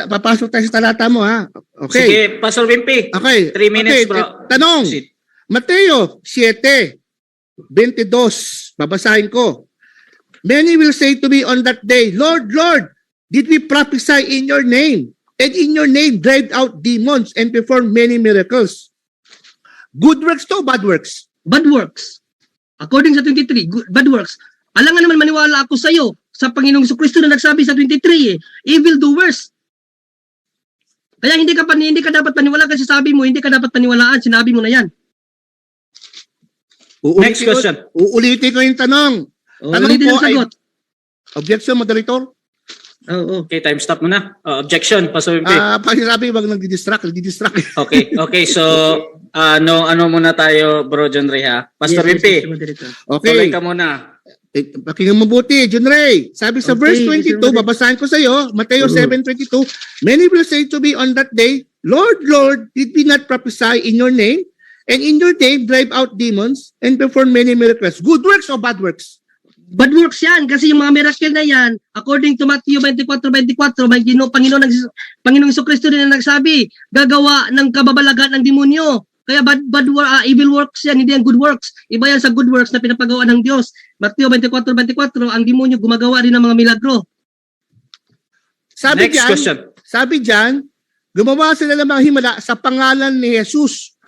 Papasok tayo sa talata mo ha. Okay. Sige, Pastor Wimpy. Okay. 3 minutes, Okay, bro. Tanong. Proceed. Mateo 7:22. Babasahin ko. Many will say to me on that day, Lord, Lord, did we prophesy in your name? And in your name drive out demons and perform many miracles. Good works to, bad works? Bad works. According sa 23, bad works. Alam nga naman maniwala ako sa iyo sa Panginoong Jesucristo na nagsabi sa 23 evil doers. Kaya hindi ka dapat paniwala kasi sabi mo, hindi ka dapat paniwalaan, sinabi mo na yan. Next question. Uulitin ko yung tanong. Tanong Ulitin ko ang sagot. Objection, moderator? Oo. Okay, time stop muna. Objection, Pastor Wimpy. Pagsasabi, wag nagdidistract. Okay, so ano muna tayo, Bro John Ray, ha? Pastor Yes, Wimpy, Mr. Moderator. tuloy Okay. ka muna. Pakinggan mabuti, John Ray. Sabi sa Okay, verse 22, Mr. babasahin ko sa iyo, Mateo 7:22, many will say to me on that day, Lord, Lord, did we not prophesy in your name? And in your name drive out demons and perform many miracles. Good works or bad works? Bad works yan kasi yung mga miracle na yan, according to Matthew 24:24, may Panginoong Jesucristo din na nagsabi, gagawa ng kababalagan ng demonyo. Kaya evil works yan, hindi yan good works. Iba yan sa good works na pinapagawa ng Diyos. Matthew 24:24, ang demonyo gumagawa rin ng mga milagro. Sabi Next question. diyan, gumawa sila ng mga himala sa pangalan ni Jesus.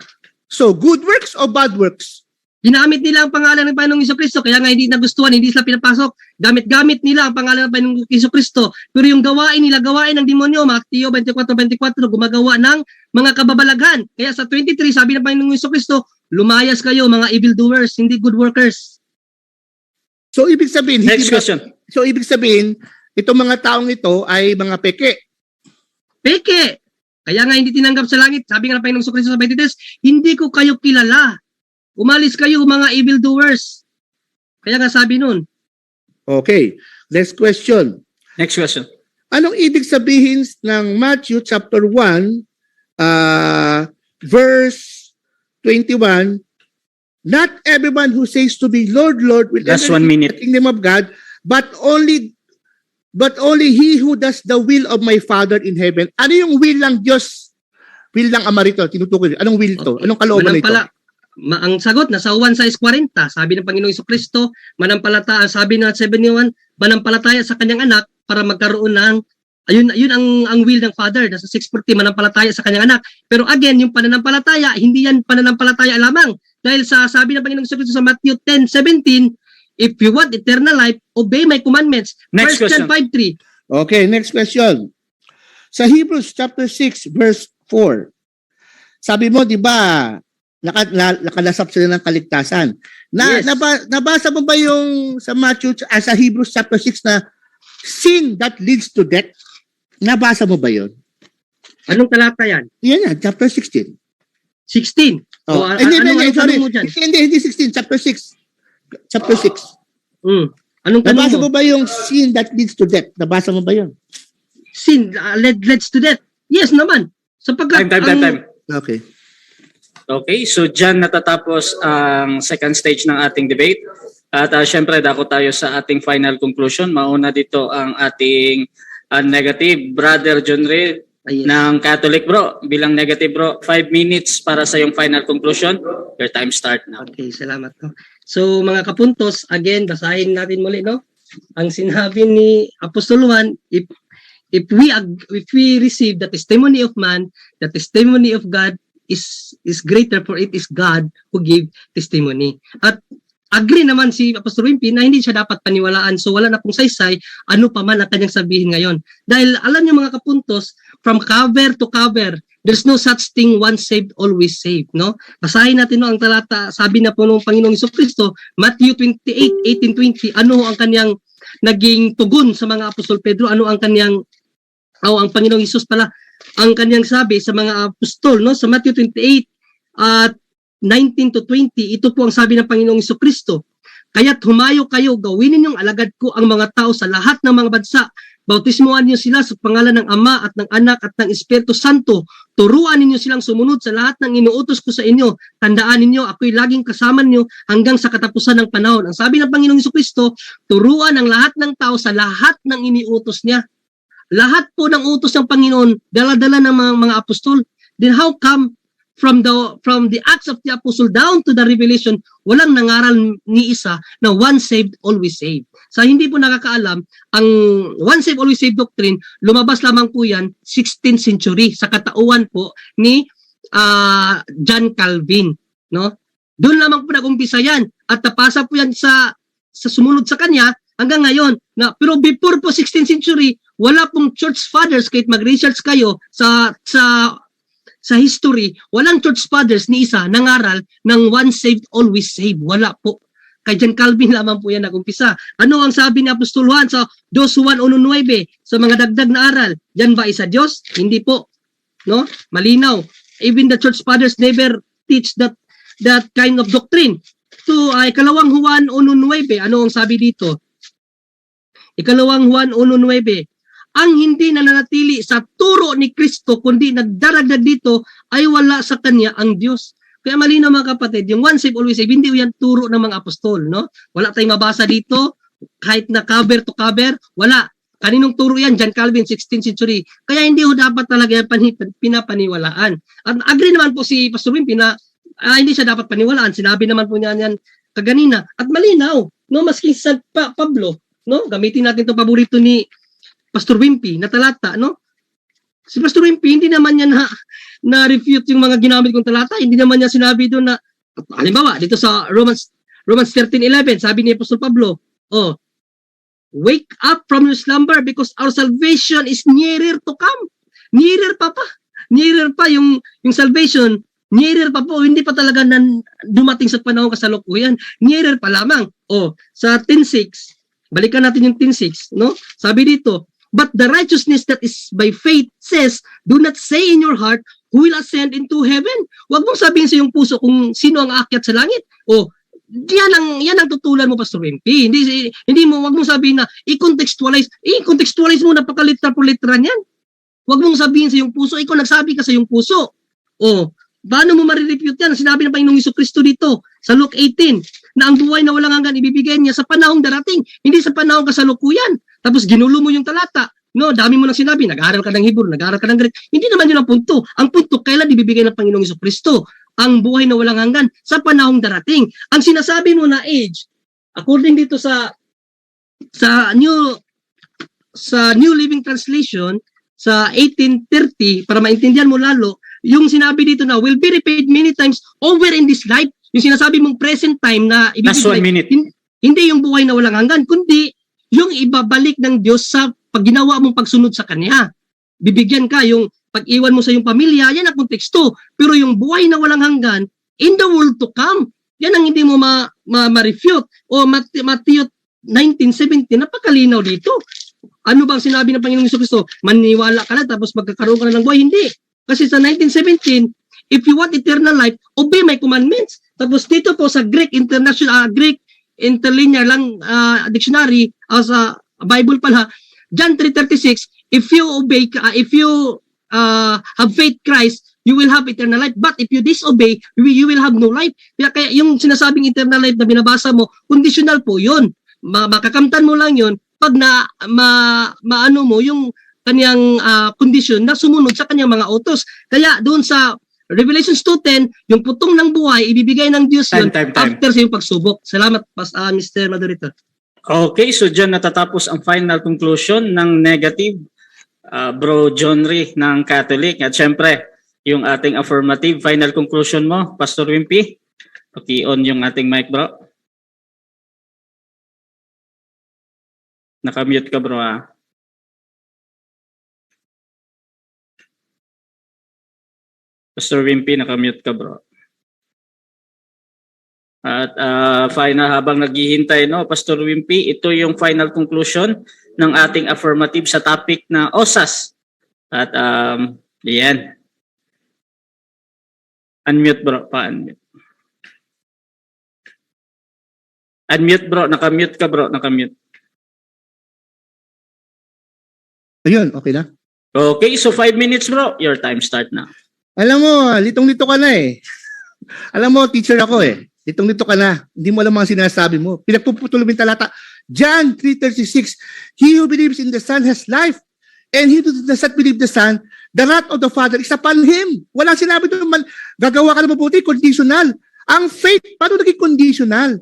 So, good works or bad works? Ginamit nila ang pangalan ng Panginoong Jesucristo, kaya nga hindi nagustuhan, hindi sila pinapasok. Gamit nila ang pangalan ng Panginoong Jesucristo. Pero yung gawain ng demonyo, Matthew 24:24, gumagawa ng mga kababalaghan. Kaya sa 23, sabi ng Panginoong Jesucristo, lumayas kayo mga evildoers, hindi good workers. So, ibig sabihin, Next question. itong mga taong ito ay mga peke. Peke! Kaya nga hindi tinanggap sa langit. Sabi nga ng Panginoong Jesucristo sa 23, hindi ko kayo kilala. Umalis kayo mga evildoers. Kaya nga sabi nun. Okay. Next question. Next question. Anong ibig sabihin ng Matthew chapter 1, verse 21, not everyone who says to me, Lord, Lord, will Last enter 1 into minute. the kingdom of God, but only he who does the will of my Father in heaven. Ano yung will ng Diyos? Will ng Ama rito? Tinutukoy. Anong will to? Anong kalooban nito? Ang sagot nasa 1:40, sabi ng Panginoong Jesucristo, manampalataya, sabi ng 71, manampalataya sa kanyang anak para magkaroon ng ayun ang will ng Father. Nasa 6:40, manampalataya sa kanyang anak. Pero again, yung pananampalataya, hindi yan pananampalataya lamang. Dahil sa sabi ng Panginoong Jesucristo sa Matthew 10:17, if you want eternal life, obey my commandments. Next 1 John question. 5:3. Okay, next question. Sa Hebrews chapter 6 verse 4. Sabi mo, 'di ba, nakalasap sila ng kaligtasan. Yes. Nabasa mo ba yung sa sa Hebrews chapter 6 na sin that leads to death? Nabasa mo ba 'yon? Anong talata yan? Yan, chapter 16. 16. Oh, Anong tanong mo dyan? Hindi 16, chapter 6. Chapter 6. Anong tanong Nabasa mo? mo ba yung sin that leads to death? Nabasa mo ba 'yon? Sin leads to death. Yes naman. Sapagkat Time. Okay. Okay, so dyan natatapos ang second stage ng ating debate. At syempre, dako tayo sa ating final conclusion. Mauna dito ang ating negative, Brother John Ray Yes. ng Catholic Bro. Bilang negative bro, 5 minutes para sa yung final conclusion. Your time start now. Okay, salamat. No? So mga kapuntos, again, basahin natin muli, no? Ang sinabi ni Apostol Juan, if we receive the testimony of man, the testimony of God is greater, for it is God who gave testimony. At agree naman si Apostol Wimpy na hindi siya dapat paniwalaan. So wala na pong saysay, ano pa man ang kanyang sabihin ngayon. Dahil alam niyo mga kapuntos, from cover to cover, there's no such thing, once saved, always saved. No? Basahin natin no, ang talata, sabi na po ng Panginoong Jesucristo, Matthew 28:18-20, ano ang kanyang naging tugon sa mga Apostol Pedro, ano ang kanyang, ang Panginoong Hesus pala, ang kanyang sabi sa mga apostol, no? Sa Matthew 28 at 19-20, ito po ang sabi ng Panginoong Jesucristo. Kaya't humayo kayo, gawin ninyong alagad ko ang mga tao sa lahat ng mga bansa. Bautismuhan niyo sila sa pangalan ng Ama at ng Anak at ng Espiritu Santo. Turuan ninyo silang sumunod sa lahat ng inuutos ko sa inyo. Tandaan ninyo, ako'y laging kasama niyo hanggang sa katapusan ng panahon. Ang sabi ng Panginoong Jesucristo, turuan ang lahat ng tao sa lahat ng iniutos niya. Lahat po ng utos ng Panginoon, dala-dala ng mga apostol. Then how come from the Acts of the Apostle down to the Revelation, walang nangaral ni isa na once saved, always saved. Sa hindi po nakakaalam, ang once saved, always saved doctrine, lumabas lamang po yan 16th century sa katauhan po ni John Calvin, no? Doon lamang po nag-umpisa yan at napasa po yan sa sumunod sa kanya hanggang ngayon. Pero before po 16th century, wala pong church fathers, kahit mag-research kayo sa history, walang church fathers ni isa nangaral ng once saved, always saved. Wala po. Kay John Calvin lamang po yan nag-umpisa. Ano ang sabi ni Apostol Juan sa 2:1-9 sa mga dagdag na aral? Yan ba isa Diyos? Hindi po. No? Malinaw. Even the church fathers never teach that kind of doctrine. So, ikalawang Juan 1:9, ano ang sabi dito? Ikalawang Juan 1:9, ang hindi nananatili sa turo ni Kristo kundi nagdaragdag dito ay wala sa kanya ang Diyos. Kaya malinaw mga kapatid, yung once saved, always saved, hindi yan turo ng mga apostol, no? Wala tayong mabasa dito, kahit na cover to cover, wala. Kaninong turo yan? John Calvin, 16th century. Kaya hindi ho dapat talaga pinapaniwalaan. At agree naman po si Pastor Wimpi na hindi siya dapat paniwalaan. Sinabi naman po niya yan kaganina. At malinaw, no? Maski San Pablo, no? Gamitin natin itong paborito ni Pastor Wimpy na talata, no? Si Pastor Wimpy, hindi naman niya na-refute yung mga ginamit kong talata. Hindi naman niya sinabi doon na, halimbawa, dito sa Romans 13:11, sabi ni Apostol Pablo, wake up from your slumber because our salvation is nearer to come. Nearer pa. Nearer pa yung salvation. Nearer pa po. Hindi pa talaga dumating sa panahon kasalukuyan. Nearer pa lamang. Sa 10:6, balikan natin yung 10:6, no? Sabi dito, but the righteousness that is by faith says, do not say in your heart, who will ascend into heaven? Huwag mong sabihin sa iyong puso kung sino ang aakyat sa langit. Yan ang tutulan mo, Pastor Wimpy. Hindi mo, huwag mong sabihin na i-contextualize mo, napaka-litra po litra niyan. Huwag mong sabihin sa iyong puso, ikaw nagsabi ka sa iyong puso. Paano mo marirepute yan? Sinabi ng Panginoong Jesucristo dito sa Luke 18 na ang buhay na walang hanggan ibibigay niya sa panahong darating, hindi sa panahong kasalukuyan. Tapos ginulo mo yung talata. No, dami mo nang sinabi, nag-aaral ka ng Hebrew, nag-aaral ka ng Greek. Hindi naman yun ang punto. Ang punto, kailan ibibigay ng Panginoong Jesucristo ang buhay na walang hanggan sa panahong darating. Ang sinasabi mo na age, according dito sa New Living Translation sa 1830, para maintindihan mo lalo, yung sinabi dito na will be repaid many times over in this life. Yung sinasabi mong present time na Last 1 minute. Hindi yung buhay na walang hanggan, kundi yung ibabalik ng Diyos sa pag ginawa mong pagsunod sa Kanya. Bibigyan ka yung pag-iwan mo sa iyong pamilya, yan ang konteksto. Pero yung buhay na walang hanggan, in the world to come, yan ang hindi mo ma-refute. Matthew 19:17, napakalinaw dito. Ano bang sinabi ng Panginoong Jesucristo? Maniwala ka na tapos magkakaroon ka na ng buhay? Hindi. Kasi sa 19:17, if you want eternal life, obey my commandments. Tapos dito po sa Greek Greek Interlinear lang dictionary, sa Bible pala, John 3:36, if you have faith Christ, you will have eternal life. But if you disobey, you will have no life. Kaya yung sinasabing eternal life na binabasa mo, conditional po yun. Makakamtan mo lang yun pag maano mo yung kanyang condition na sumunod sa kanyang mga utos. Kaya doon sa Revelation 2:10, yung putong ng buhay, ibibigay ng Diyos yun after sa yung pagsubok. Salamat, Mr. Moderator. Okay, so dyan natatapos ang final conclusion ng negative, Bro John Ree ng Catholic. At syempre, yung ating affirmative final conclusion mo, Pastor Wimpy. Paki-on yung ating mic, bro. Nakamute ka, bro, ha? Pastor Wimpy, nakamute ka, bro. At final, habang naghihintay, no, Pastor Wimpy, ito yung final conclusion ng ating affirmative sa topic na OSAS. At yan. Unmute, bro. Pa-unmute. Unmute, bro. Nakamute ka, bro. Nakamute. Ayun, okay na. Okay, so 5 minutes, bro. Your time start now. Alam mo, litong-lito ka na eh. Alam mo, teacher ako eh. Litong-lito ka na. Hindi mo alam mga sinasabi mo. Pinagpuputulong yung talata. John 3:36, he who believes in the Son has life, and he who does not believe the Son The wrath of the Father is upon him. Wala sinabi doon, gagawa ka ng mabuti, conditional. Ang faith, paano naging conditional?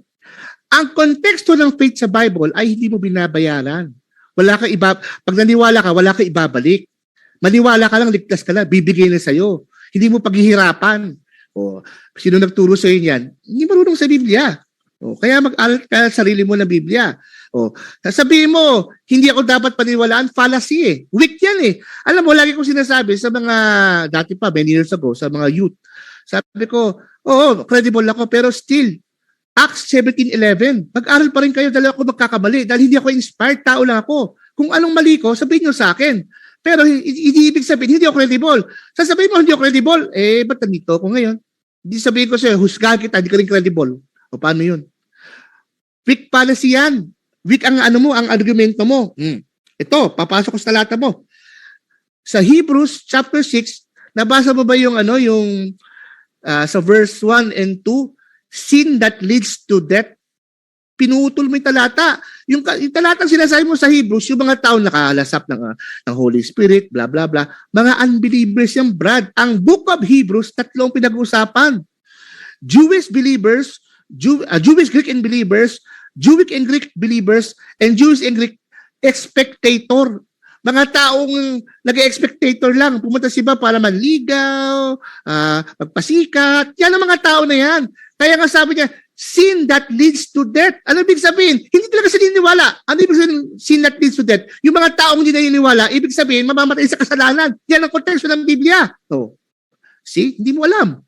Ang konteksto ng faith sa Bible ay hindi mo binabayaran. Pag naniwala ka, wala ka ibabalik. Maniwala ka lang, ligtas ka lang, bibigay na sa'yo. Hindi mo paghihirapan. O, sino nagturo sa'yo yan? Hindi marunong sa Biblia. O, kaya mag-aral ka sa sarili mo ng Biblia. O, sabihin mo, hindi ako dapat paniwalaan, fallacy eh. Weak yan eh. Alam mo, lagi kong sinasabi sa mga, dati pa, many years ago, sa mga youth, sabi ko, oo, credible ako, pero still, Acts 17:11, mag-aral pa rin kayo dahil ako magkakamali, dahil hindi ako inspired, tao lang ako. Kung anong mali ko, sabihin nyo sa akin. Pero hindi ibig sabihin, hindi ako credible. Sasabihin mo, hindi ako credible, ba't nandito ako ngayon? Hindi sabihin ko sa'yo, husgahan kita, hindi ka rin credible. O paano yun? Weak policy yan. Weak ang ang argumento mo. Ito, papasok ko sa talata mo. Sa Hebrews chapter 6, nabasa mo ba yung sa verse 1 and 2, sin that leads to death? Pinutol mo yung talata. Yung talatang sinasabi mo sa Hebrews, yung mga tao nakalasap ng Holy Spirit, blah, blah, blah. Mga unbelievers yung Brad. Ang book of Hebrews, tatlong pinag-uusapan. Jewish believers, Jewish Greek and believers, Jewish and Greek believers, and Jewish and Greek spectator. Mga taong nag-expectator lang. Pumunta si iba para manligaw, magpasikat. Yan ang mga tao na yan. Kaya nga sabi niya, sin that leads to death. Ano ibig sabihin? Hindi talaga sila naniniwala. Ano ibig sabihin, sin that leads to death? Yung mga taong hindi naniniwala, ibig sabihin, mamamatay sa kasalanan. Yan ang konteksto ng Biblia. Oh. See? Hindi mo alam.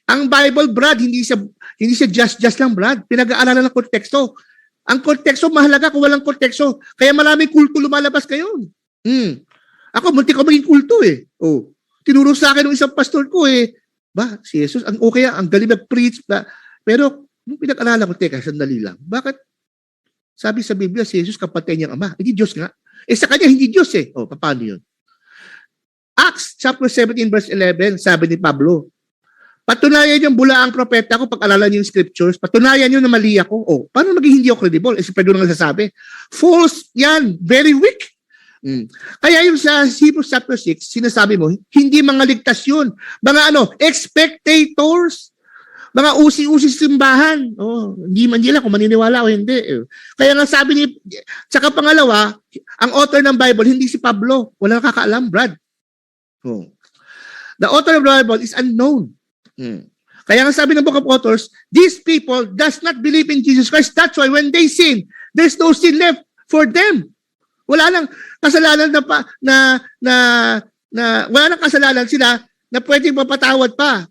Ang Bible, Brad, hindi siya just lang, Brad. Pinag-aaralan ng konteksto. Ang konteksto, mahalaga kung walang konteksto. Kaya maraming kulto lumalabas kayo. Ako, munti ko maging kulto eh. Oh. Tinuro sa akin ng isang pastor ko eh. Ba, si Jesus, ang okay, ang galing mag-preach. Pero, nung pinag-aralan ko, teka, sandali lang. Bakit? Sabi sa Biblia, si Jesus kapatid niyang ama. Hindi Diyos nga. Sa kanya, hindi Diyos eh. Oh, paano yun? Acts chapter 17 verse 11, sabi ni Pablo, patunayan yung bulaang propeta ko, pag-alalan niyo yung scriptures, patunayan niyo na mali ako. Oh, paano maging hindi ako credible? Si Pedro nang nagsasabi. False yan. Very weak. Kaya yung sa Hebrews chapter 6, sinasabi mo, hindi mga ligtas yun. Mga spectators. Mga usi-usi simbahan. Oh, hindi lang kung maniniwala o hindi. Kaya nga sabi ni, tsaka pangalawa, ang author ng Bible, hindi si Pablo. Wala nakakaalam, Brad. Oh. The author of the Bible is unknown. Kaya nga sabi ng Book of Authors, these people does not believe in Jesus Christ. That's why when they sin, there's no sin left for them. Wala nang kasalanan wala nang kasalanan sila na pwedeng mapatawad pa.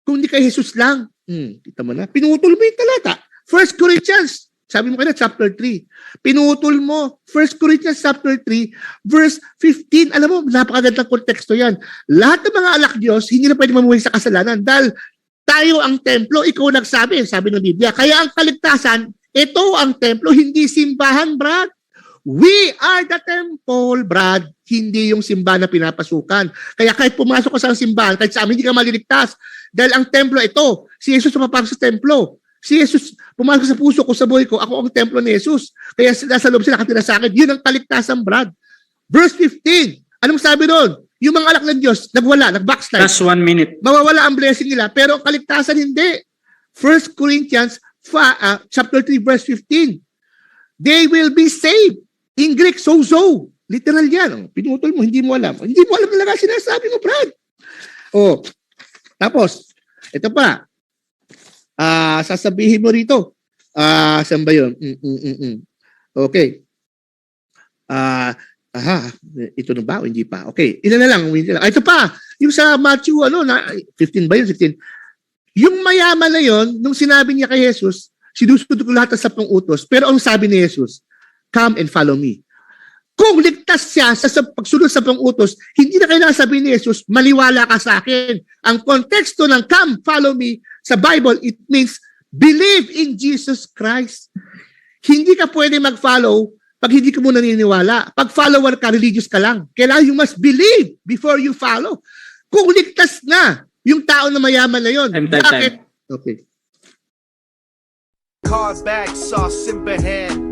Kung hindi kay Jesus lang. Kita mo na. Pinutol mo yung talata. 1 Corinthians, sabi mo kanina, chapter 3. Pinutol mo. 1 Corinthians chapter 3, verse 15. Alam mo, napakagandang konteksto yan. Lahat ng mga alak Diyos, hindi na pwede mamuhay sa kasalanan. Dahil tayo ang templo, ikaw nagsabi, sabi ng Biblia. Kaya ang kaligtasan, ito ang templo, hindi simbahan, Brad. We are the temple, Brad. Hindi yung simbahan na pinapasukan. Kaya kahit pumasok ka sa simbahan, kahit sa amin, hindi ka maliligtas. Dahil ang templo ito, si Jesus pumapasok sa templo. Si Jesus pumasok sa puso ko, sa buhay ko, ako ang templo ni Jesus. Kaya nasa loob sila, nakatira sa akin. Yun ang kaligtasan, Brad. Verse 15, anong sabi doon? Yung mga anak ng Diyos, nagwala, nag-backslide. Last 1 minute. Mawawala ang blessing nila, pero ang kaligtasan hindi. 1 Corinthians chapter 3, verse 15. They will be saved. In Greek, sozo. Literal yan. Pinutol mo, hindi mo alam. Hindi mo alam talaga sinasabi mo, Brad. Oh. Tapos, ito pa. Sasabihin mo rito. Saan ba yun? Okay. Ito na ba o hindi pa? Okay. Ilan na lang. Ito pa. Yung sa Matthew, 15 ba yun? 16. Yung mayaman na yun, nung sinabi niya kay Jesus, sinusunod ko lahat ng 10 utos. Pero ang sabi ni Jesus, come and follow me. Kung ligtas siya sa pagsunod sa 10 utos, hindi na kailangan sabihin ni Jesus, maniwala ka sa akin. Ang konteksto ng come, follow me sa Bible, it means believe in Jesus Christ. Hindi ka pwede mag-follow pag hindi ka muna naniniwala. Pag follower ka, religious ka lang. Kailangan you must believe before you follow. Kung ligtas na yung tao na mayaman na yun, bakit? Okay. Card back, sauce in hand.